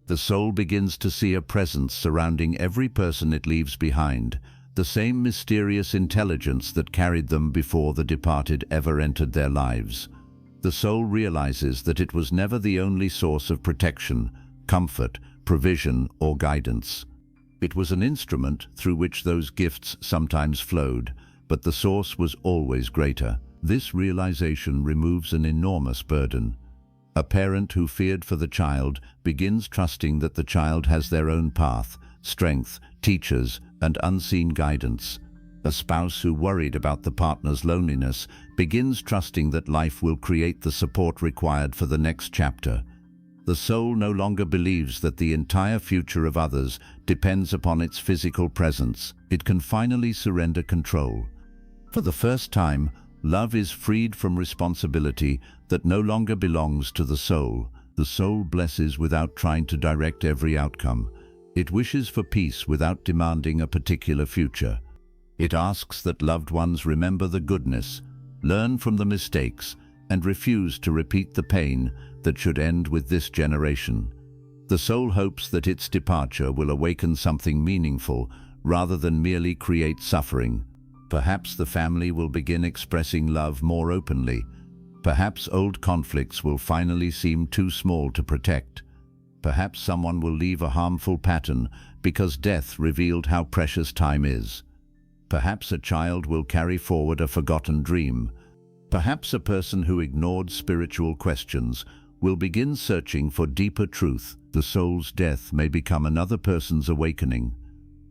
The soul begins to see a presence surrounding every person it leaves behind, the same mysterious intelligence that carried them before the departed ever entered their lives. The soul realizes that it was never the only source of protection, comfort, provision, or guidance. It was an instrument through which those gifts sometimes flowed, but the source was always greater. This realization removes an enormous burden. A parent who feared for the child begins trusting that the child has their own path, strength, teachers, and unseen guidance. A spouse who worried about the partner's loneliness begins trusting that life will create the support required for the next chapter. The soul no longer believes that the entire future of others depends upon its physical presence. It can finally surrender control. For the first time, love is freed from responsibility that no longer belongs to the soul. The soul blesses without trying to direct every outcome. It wishes for peace without demanding a particular future. It asks that loved ones remember the goodness, learn from the mistakes, and refuse to repeat the pain that should end with this generation. The soul hopes that its departure will awaken something meaningful rather than merely create suffering. Perhaps the family will begin expressing love more openly. Perhaps old conflicts will finally seem too small to protect. Perhaps someone will leave a harmful pattern because death revealed how precious time is. Perhaps a child will carry forward a forgotten dream. Perhaps a person who ignored spiritual questions will begin searching for deeper truth. The soul's death may become another person's awakening,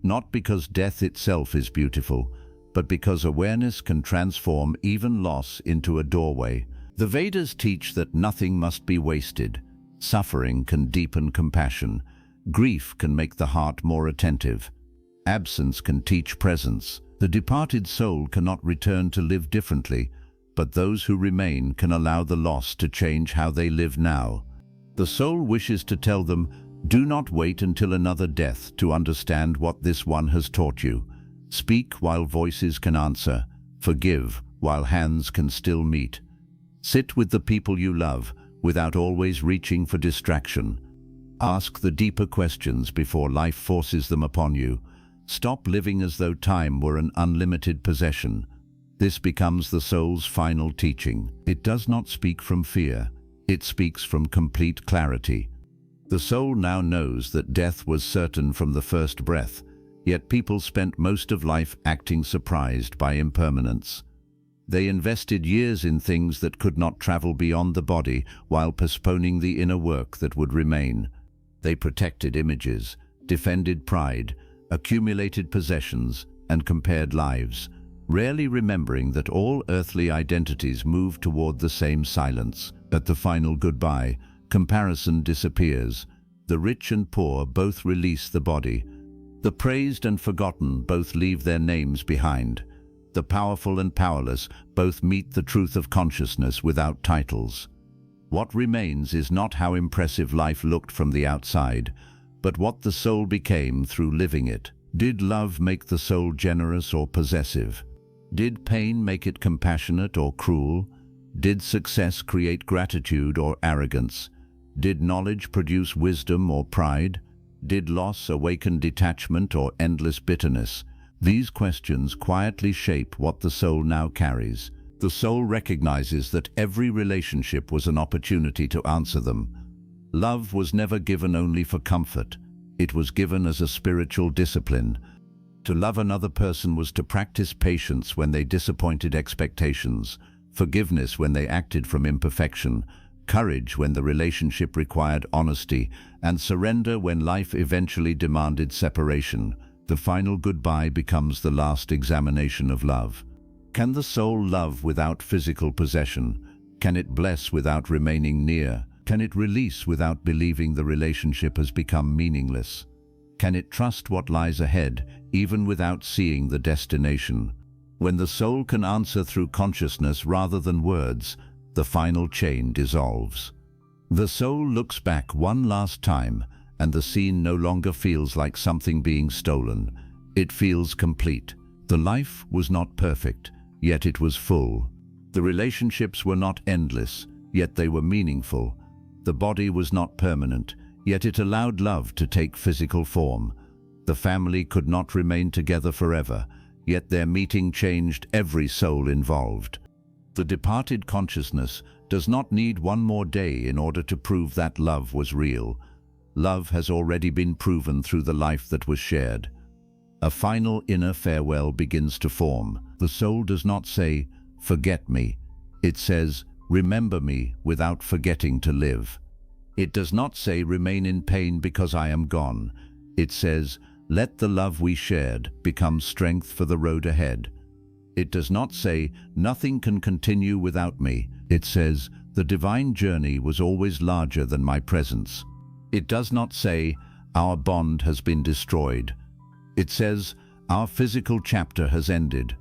not because death itself is beautiful, but because awareness can transform even loss into a doorway. The Vedas teach that nothing must be wasted. Suffering can deepen compassion. Grief can make the heart more attentive. Absence can teach presence. The departed soul cannot return to live differently, but those who remain can allow the loss to change how they live now. The soul wishes to tell them, do not wait until another death to understand what this one has taught you. Speak while voices can answer. Forgive while hands can still meet. Sit with the people you love without always reaching for distraction. Ask the deeper questions before life forces them upon you. Stop living as though time were an unlimited possession. This becomes the soul's final teaching. It does not speak from fear. It speaks from complete clarity. The soul now knows that death was certain from the first breath, yet people spent most of life acting surprised by impermanence. They invested years in things that could not travel beyond the body while postponing the inner work that would remain. They protected images, defended pride, accumulated possessions, and compared lives, rarely remembering that all earthly identities move toward the same silence. At the final goodbye, comparison disappears. The rich and poor both release the body. The praised and forgotten both leave their names behind. The powerful and powerless both meet the truth of consciousness without titles. What remains is not how impressive life looked from the outside, but what the soul became through living it. Did love make the soul generous or possessive? Did pain make it compassionate or cruel? Did success create gratitude or arrogance? Did knowledge produce wisdom or pride? Did loss awaken detachment or endless bitterness? These questions quietly shape what the soul now carries. The soul recognizes that every relationship was an opportunity to answer them. Love was never given only for comfort. It was given as a spiritual discipline. To love another person was to practice patience when they disappointed expectations, forgiveness when they acted from imperfection, courage when the relationship required honesty, and surrender when life eventually demanded separation. The final goodbye becomes the last examination of love. Can the soul love without physical possession? Can it bless without remaining near? Can it release without believing the relationship has become meaningless? Can it trust what lies ahead, even without seeing the destination? When the soul can answer through consciousness rather than words, the final chain dissolves. The soul looks back one last time, and the scene no longer feels like something being stolen. It feels complete. The life was not perfect, yet it was full. The relationships were not endless, yet they were meaningful. The body was not permanent, yet it allowed love to take physical form. The family could not remain together forever, yet their meeting changed every soul involved. The departed consciousness does not need one more day in order to prove that love was real. Love has already been proven through the life that was shared. A final inner farewell begins to form. The soul does not say, "Forget me." It says, "Remember me," without forgetting to live. It does not say, "Remain in pain because I am gone." It says, "Let the love we shared become strength for the road ahead." It does not say, "Nothing can continue without me." It says, "The divine journey was always larger than my presence." It does not say, "Our bond has been destroyed." It says, "Our physical chapter has ended,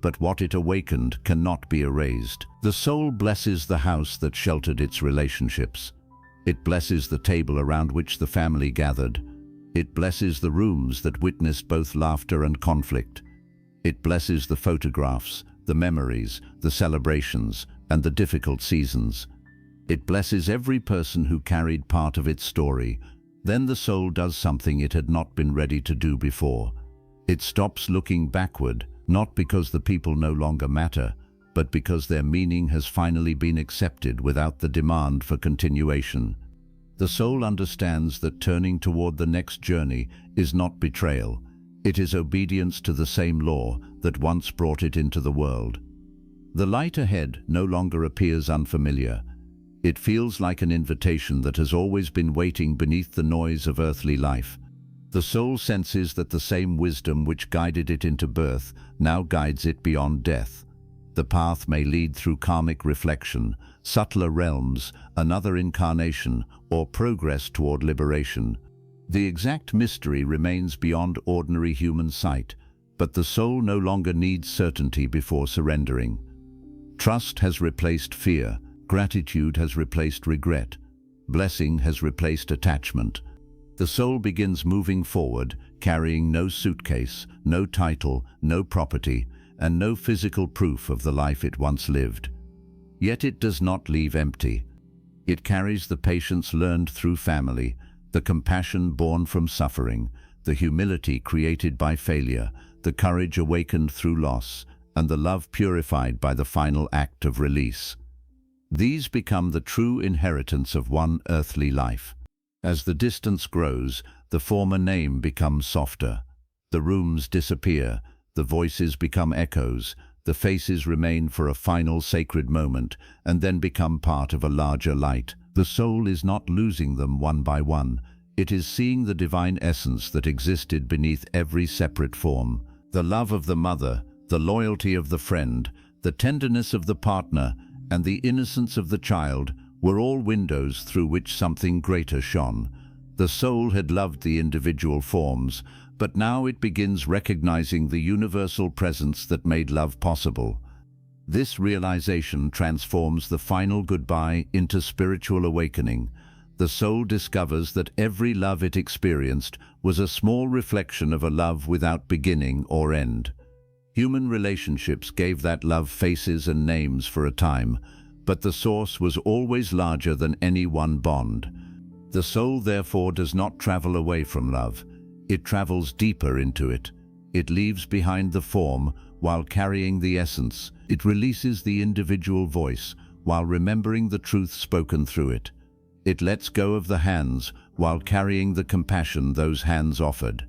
but what it awakened cannot be erased." The soul blesses the house that sheltered its relationships. It blesses the table around which the family gathered. It blesses the rooms that witnessed both laughter and conflict. It blesses the photographs, the memories, the celebrations, and the difficult seasons. It blesses every person who carried part of its story. Then the soul does something it had not been ready to do before. It stops looking backward, not because the people no longer matter, but because their meaning has finally been accepted without the demand for continuation. The soul understands that turning toward the next journey is not betrayal. It is obedience to the same law that once brought it into the world. The light ahead no longer appears unfamiliar. It feels like an invitation that has always been waiting beneath the noise of earthly life. The soul senses that the same wisdom which guided it into birth now guides it beyond death. The path may lead through karmic reflection, subtler realms, another incarnation, or progress toward liberation. The exact mystery remains beyond ordinary human sight, but the soul no longer needs certainty before surrendering. Trust has replaced fear. Gratitude has replaced regret. Blessing has replaced attachment. The soul begins moving forward, carrying no suitcase, no title, no property, and no physical proof of the life it once lived. Yet it does not leave empty. It carries the patience learned through family, the compassion born from suffering, the humility created by failure, the courage awakened through loss, and the love purified by the final act of release. These become the true inheritance of one earthly life. As the distance grows, the former name becomes softer. The rooms disappear, the voices become echoes, the faces remain for a final sacred moment, and then become part of a larger light. The soul is not losing them one by one. It is seeing the divine essence that existed beneath every separate form. The love of the mother, the loyalty of the friend, the tenderness of the partner, and the innocence of the child were all windows through which something greater shone. The soul had loved the individual forms, but now it begins recognizing the universal presence that made love possible. This realization transforms the final goodbye into spiritual awakening. the soul discovers that every love it experienced was a small reflection of a love without beginning or end. Human relationships gave that love faces and names for a time, but the source was always larger than any one bond. The soul therefore does not travel away from love. It travels deeper into it. It leaves behind the form while carrying the essence. It releases the individual voice while remembering the truth spoken through it. It lets go of the hands while carrying the compassion those hands offered.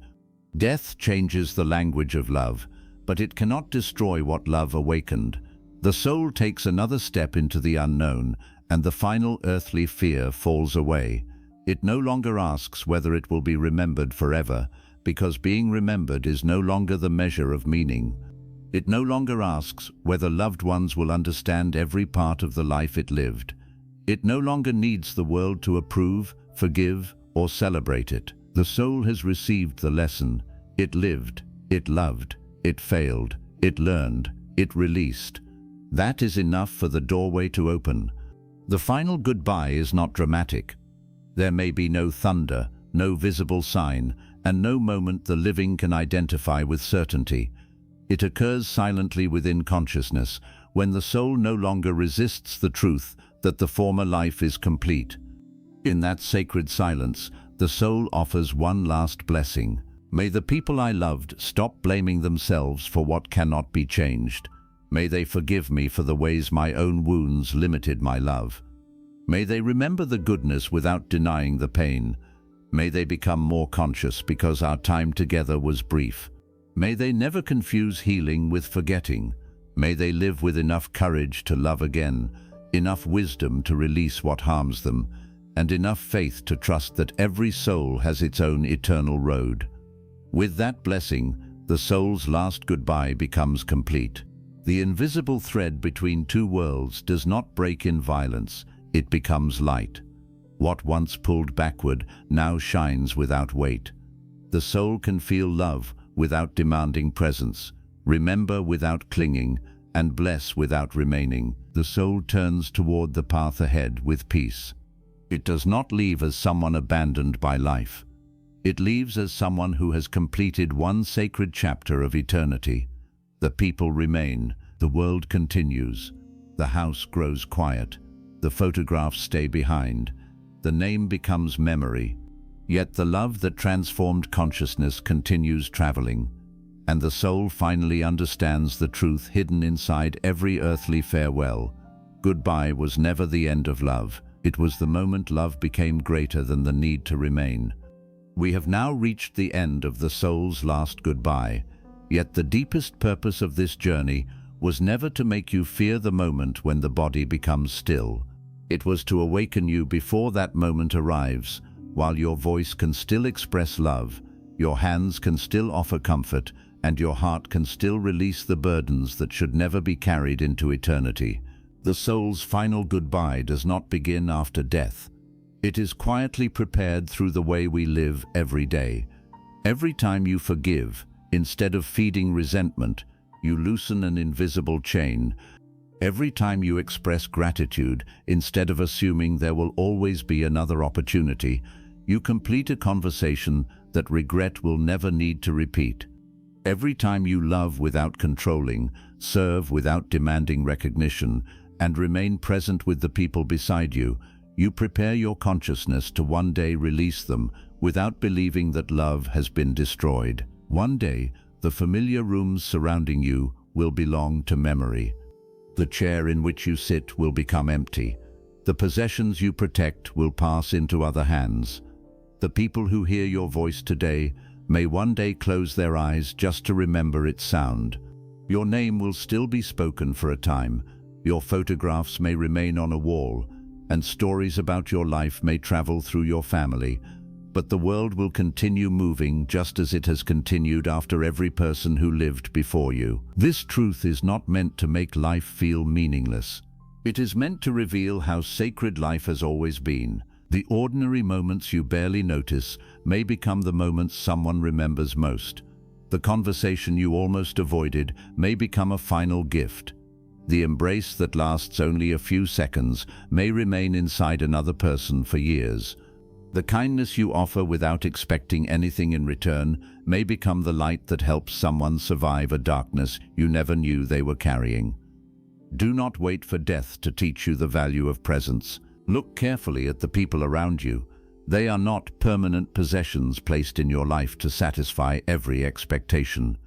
Death changes the language of love, but it cannot destroy what love awakened. The soul takes another step into the unknown, and the final earthly fear falls away. It no longer asks whether it will be remembered forever, because being remembered is no longer the measure of meaning. It no longer asks whether loved ones will understand every part of the life it lived. It no longer needs the world to approve, forgive, or celebrate it. The soul has received the lesson. It lived, it loved, it failed, it learned, it released. That is enough for the doorway to open. The final goodbye is not dramatic. There may be no thunder, no visible sign, and no moment the living can identify with certainty. It occurs silently within consciousness, when the soul no longer resists the truth that the former life is complete. In that sacred silence, the soul offers one last blessing. May the people I loved stop blaming themselves for what cannot be changed. May they forgive me for the ways my own wounds limited my love. May they remember the goodness without denying the pain. May they become more conscious because our time together was brief. May they never confuse healing with forgetting. May they live with enough courage to love again, enough wisdom to release what harms them, and enough faith to trust that every soul has its own eternal road. With that blessing, the soul's last goodbye becomes complete. The invisible thread between two worlds does not break in violence, it becomes light. What once pulled backward now shines without weight. The soul can feel love without demanding presence, remember without clinging, and bless without remaining. The soul turns toward the path ahead with peace. It does not leave as someone abandoned by life. It leaves as someone who has completed one sacred chapter of eternity. The people remain, the world continues, the house grows quiet, the photographs stay behind, the name becomes memory. Yet the love that transformed consciousness continues traveling, and the soul finally understands the truth hidden inside every earthly farewell. Goodbye was never the end of love. It was the moment love became greater than the need to remain. We have now reached the end of the soul's last goodbye, yet the deepest purpose of this journey was never to make you fear the moment when the body becomes still. It was to awaken you before that moment arrives, while your voice can still express love, your hands can still offer comfort, and your heart can still release the burdens that should never be carried into eternity. The soul's final goodbye does not begin after death. It is quietly prepared through the way we live every day. Every time you forgive, instead of feeding resentment, you loosen an invisible chain. Every time you express gratitude, instead of assuming there will always be another opportunity, you complete a conversation that regret will never need to repeat. Every time you love without controlling, serve without demanding recognition, and remain present with the people beside you, you prepare your consciousness to one day release them without believing that love has been destroyed. One day, the familiar rooms surrounding you will belong to memory. The chair in which you sit will become empty. The possessions you protect will pass into other hands. The people who hear your voice today may one day close their eyes just to remember its sound. Your name will still be spoken for a time. Your photographs may remain on a wall, and stories about your life may travel through your family, but the world will continue moving just as it has continued after every person who lived before you. This truth is not meant to make life feel meaningless. It is meant to reveal how sacred life has always been. The ordinary moments you barely notice may become the moments someone remembers most. The conversation you almost avoided may become a final gift. The embrace that lasts only a few seconds may remain inside another person for years. The kindness you offer without expecting anything in return may become the light that helps someone survive a darkness you never knew they were carrying. Do not wait for death to teach you the value of presence. Look carefully at the people around you. They are not permanent possessions placed in your life to satisfy every expectation.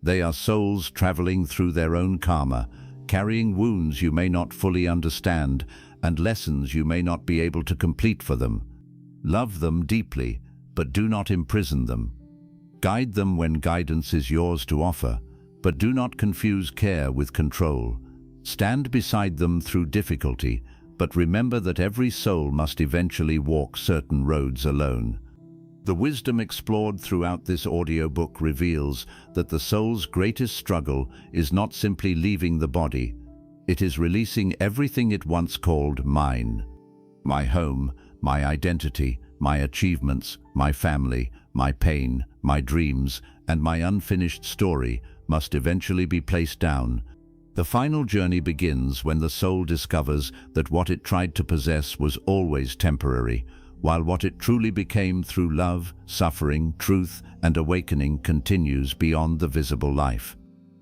They are souls traveling through their own karma, carrying wounds you may not fully understand and lessons you may not be able to complete for them. Love them deeply, but do not imprison them. Guide them when guidance is yours to offer, but do not confuse care with control. Stand beside them through difficulty, but remember that every soul must eventually walk certain roads alone. The wisdom explored throughout this audiobook reveals that the soul's greatest struggle is not simply leaving the body. It is releasing everything it once called mine. My home, my identity, my achievements, my family, my pain, my dreams, and my unfinished story must eventually be placed down. The final journey begins when the soul discovers that what it tried to possess was always temporary, while what it truly became through love, suffering, truth, and awakening continues beyond the visible life.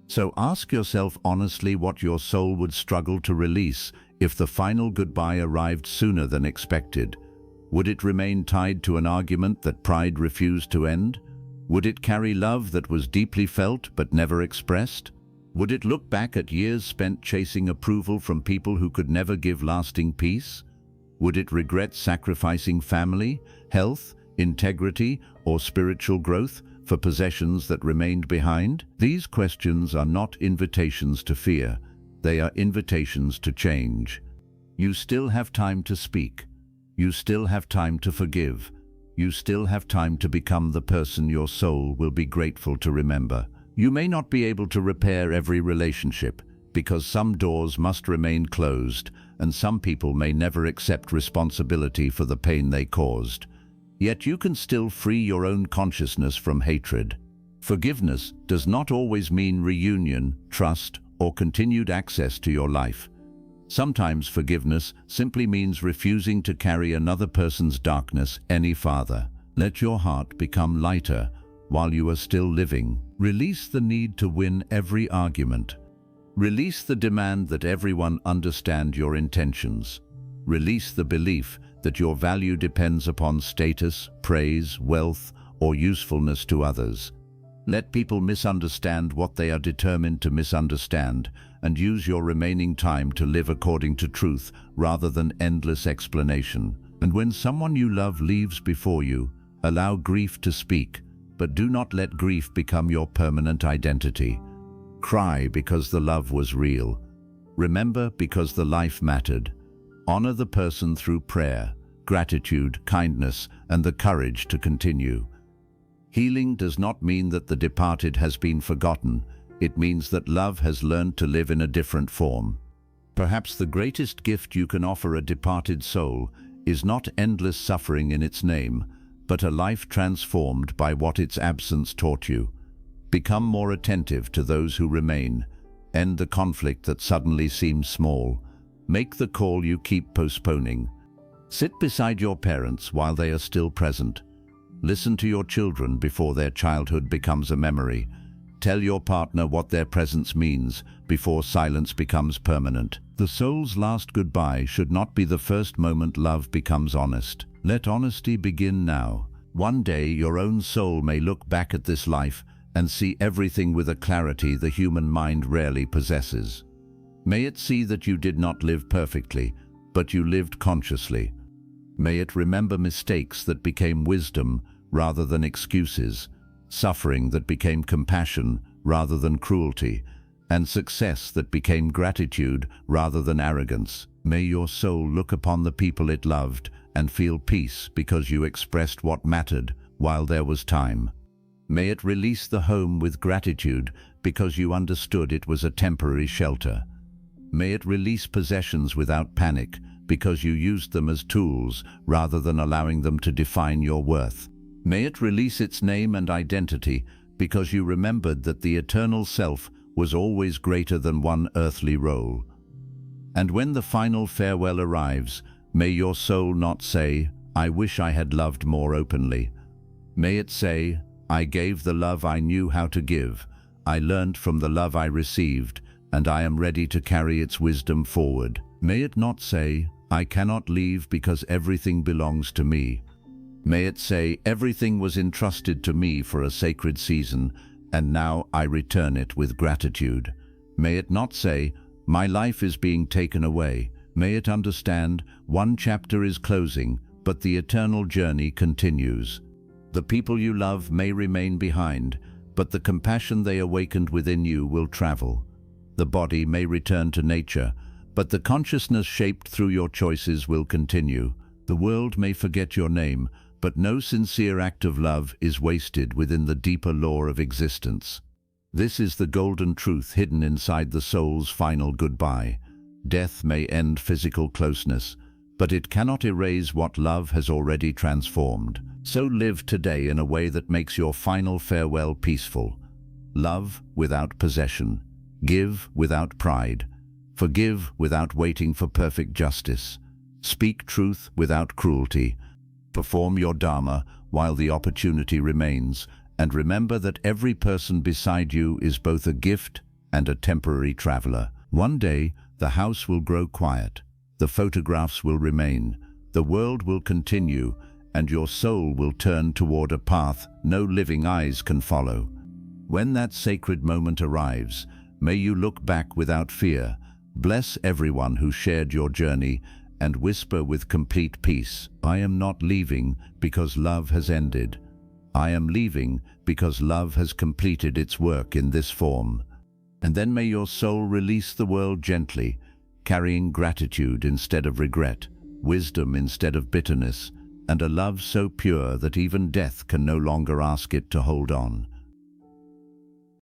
So ask yourself honestly what your soul would struggle to release if the final goodbye arrived sooner than expected. Would it remain tied to an argument that pride refused to end? Would it carry love that was deeply felt but never expressed? Would it look back at years spent chasing approval from people who could never give lasting peace? Would it regret sacrificing family, health, integrity, or spiritual growth for possessions that remained behind? These questions are not invitations to fear. They are invitations to change. You still have time to speak. You still have time to forgive. You still have time to become the person your soul will be grateful to remember. You may not be able to repair every relationship, because some doors must remain closed, and some people may never accept responsibility for the pain they caused. Yet you can still free your own consciousness from hatred. Forgiveness does not always mean reunion, trust, or continued access to your life. Sometimes forgiveness simply means refusing to carry another person's darkness any farther. Let your heart become lighter while you are still living. Release the need to win every argument. Release the demand that everyone understand your intentions. Release the belief that your value depends upon status, praise, wealth, or usefulness to others. Let people misunderstand what they are determined to misunderstand, and use your remaining time to live according to truth rather than endless explanation. And when someone you love leaves before you, allow grief to speak, but do not let grief become your permanent identity. Cry because the love was real. Remember because the life mattered. Honor the person through prayer, gratitude, kindness, and the courage to continue. Healing does not mean that the departed has been forgotten. It means that love has learned to live in a different form. Perhaps the greatest gift you can offer a departed soul is not endless suffering in its name, but a life transformed by what its absence taught you. Become more attentive to those who remain. End the conflict that suddenly seems small. Make the call you keep postponing. Sit beside your parents while they are still present. Listen to your children before their childhood becomes a memory. Tell your partner what their presence means before silence becomes permanent. The soul's last goodbye should not be the first moment love becomes honest. Let honesty begin now. One day your own soul may look back at this life and see everything with a clarity the human mind rarely possesses. May it see that you did not live perfectly, but you lived consciously. May it remember mistakes that became wisdom rather than excuses, suffering that became compassion rather than cruelty, and success that became gratitude rather than arrogance. May your soul look upon the people it loved and feel peace because you expressed what mattered while there was time. May it release the home with gratitude because you understood it was a temporary shelter. May it release possessions without panic because you used them as tools rather than allowing them to define your worth. May it release its name and identity because you remembered that the eternal self was always greater than one earthly role. And when the final farewell arrives, may your soul not say, I wish I had loved more openly. May it say, I gave the love I knew how to give. I learned from the love I received, and I am ready to carry its wisdom forward. May it not say, I cannot leave because everything belongs to me. May it say, everything was entrusted to me for a sacred season, and now I return it with gratitude. May it not say, my life is being taken away. May it understand, one chapter is closing, but the eternal journey continues. The people you love may remain behind, but the compassion they awakened within you will travel. The body may return to nature, but the consciousness shaped through your choices will continue. The world may forget your name, but no sincere act of love is wasted within the deeper lore of existence. This is the golden truth hidden inside the soul's final goodbye. Death may end physical closeness, but it cannot erase what love has already transformed. So live today in a way that makes your final farewell peaceful. Love without possession. Give without pride. Forgive without waiting for perfect justice. Speak truth without cruelty. Perform your dharma while the opportunity remains, and remember that every person beside you is both a gift and a temporary traveler. One day, the house will grow quiet. The photographs will remain, the world will continue, and your soul will turn toward a path no living eyes can follow. When that sacred moment arrives, may you look back without fear, bless everyone who shared your journey, and whisper with complete peace, I am not leaving because love has ended. I am leaving because love has completed its work in this form. And then may your soul release the world gently, carrying gratitude instead of regret, wisdom instead of bitterness, and a love so pure that even death can no longer ask it to hold on.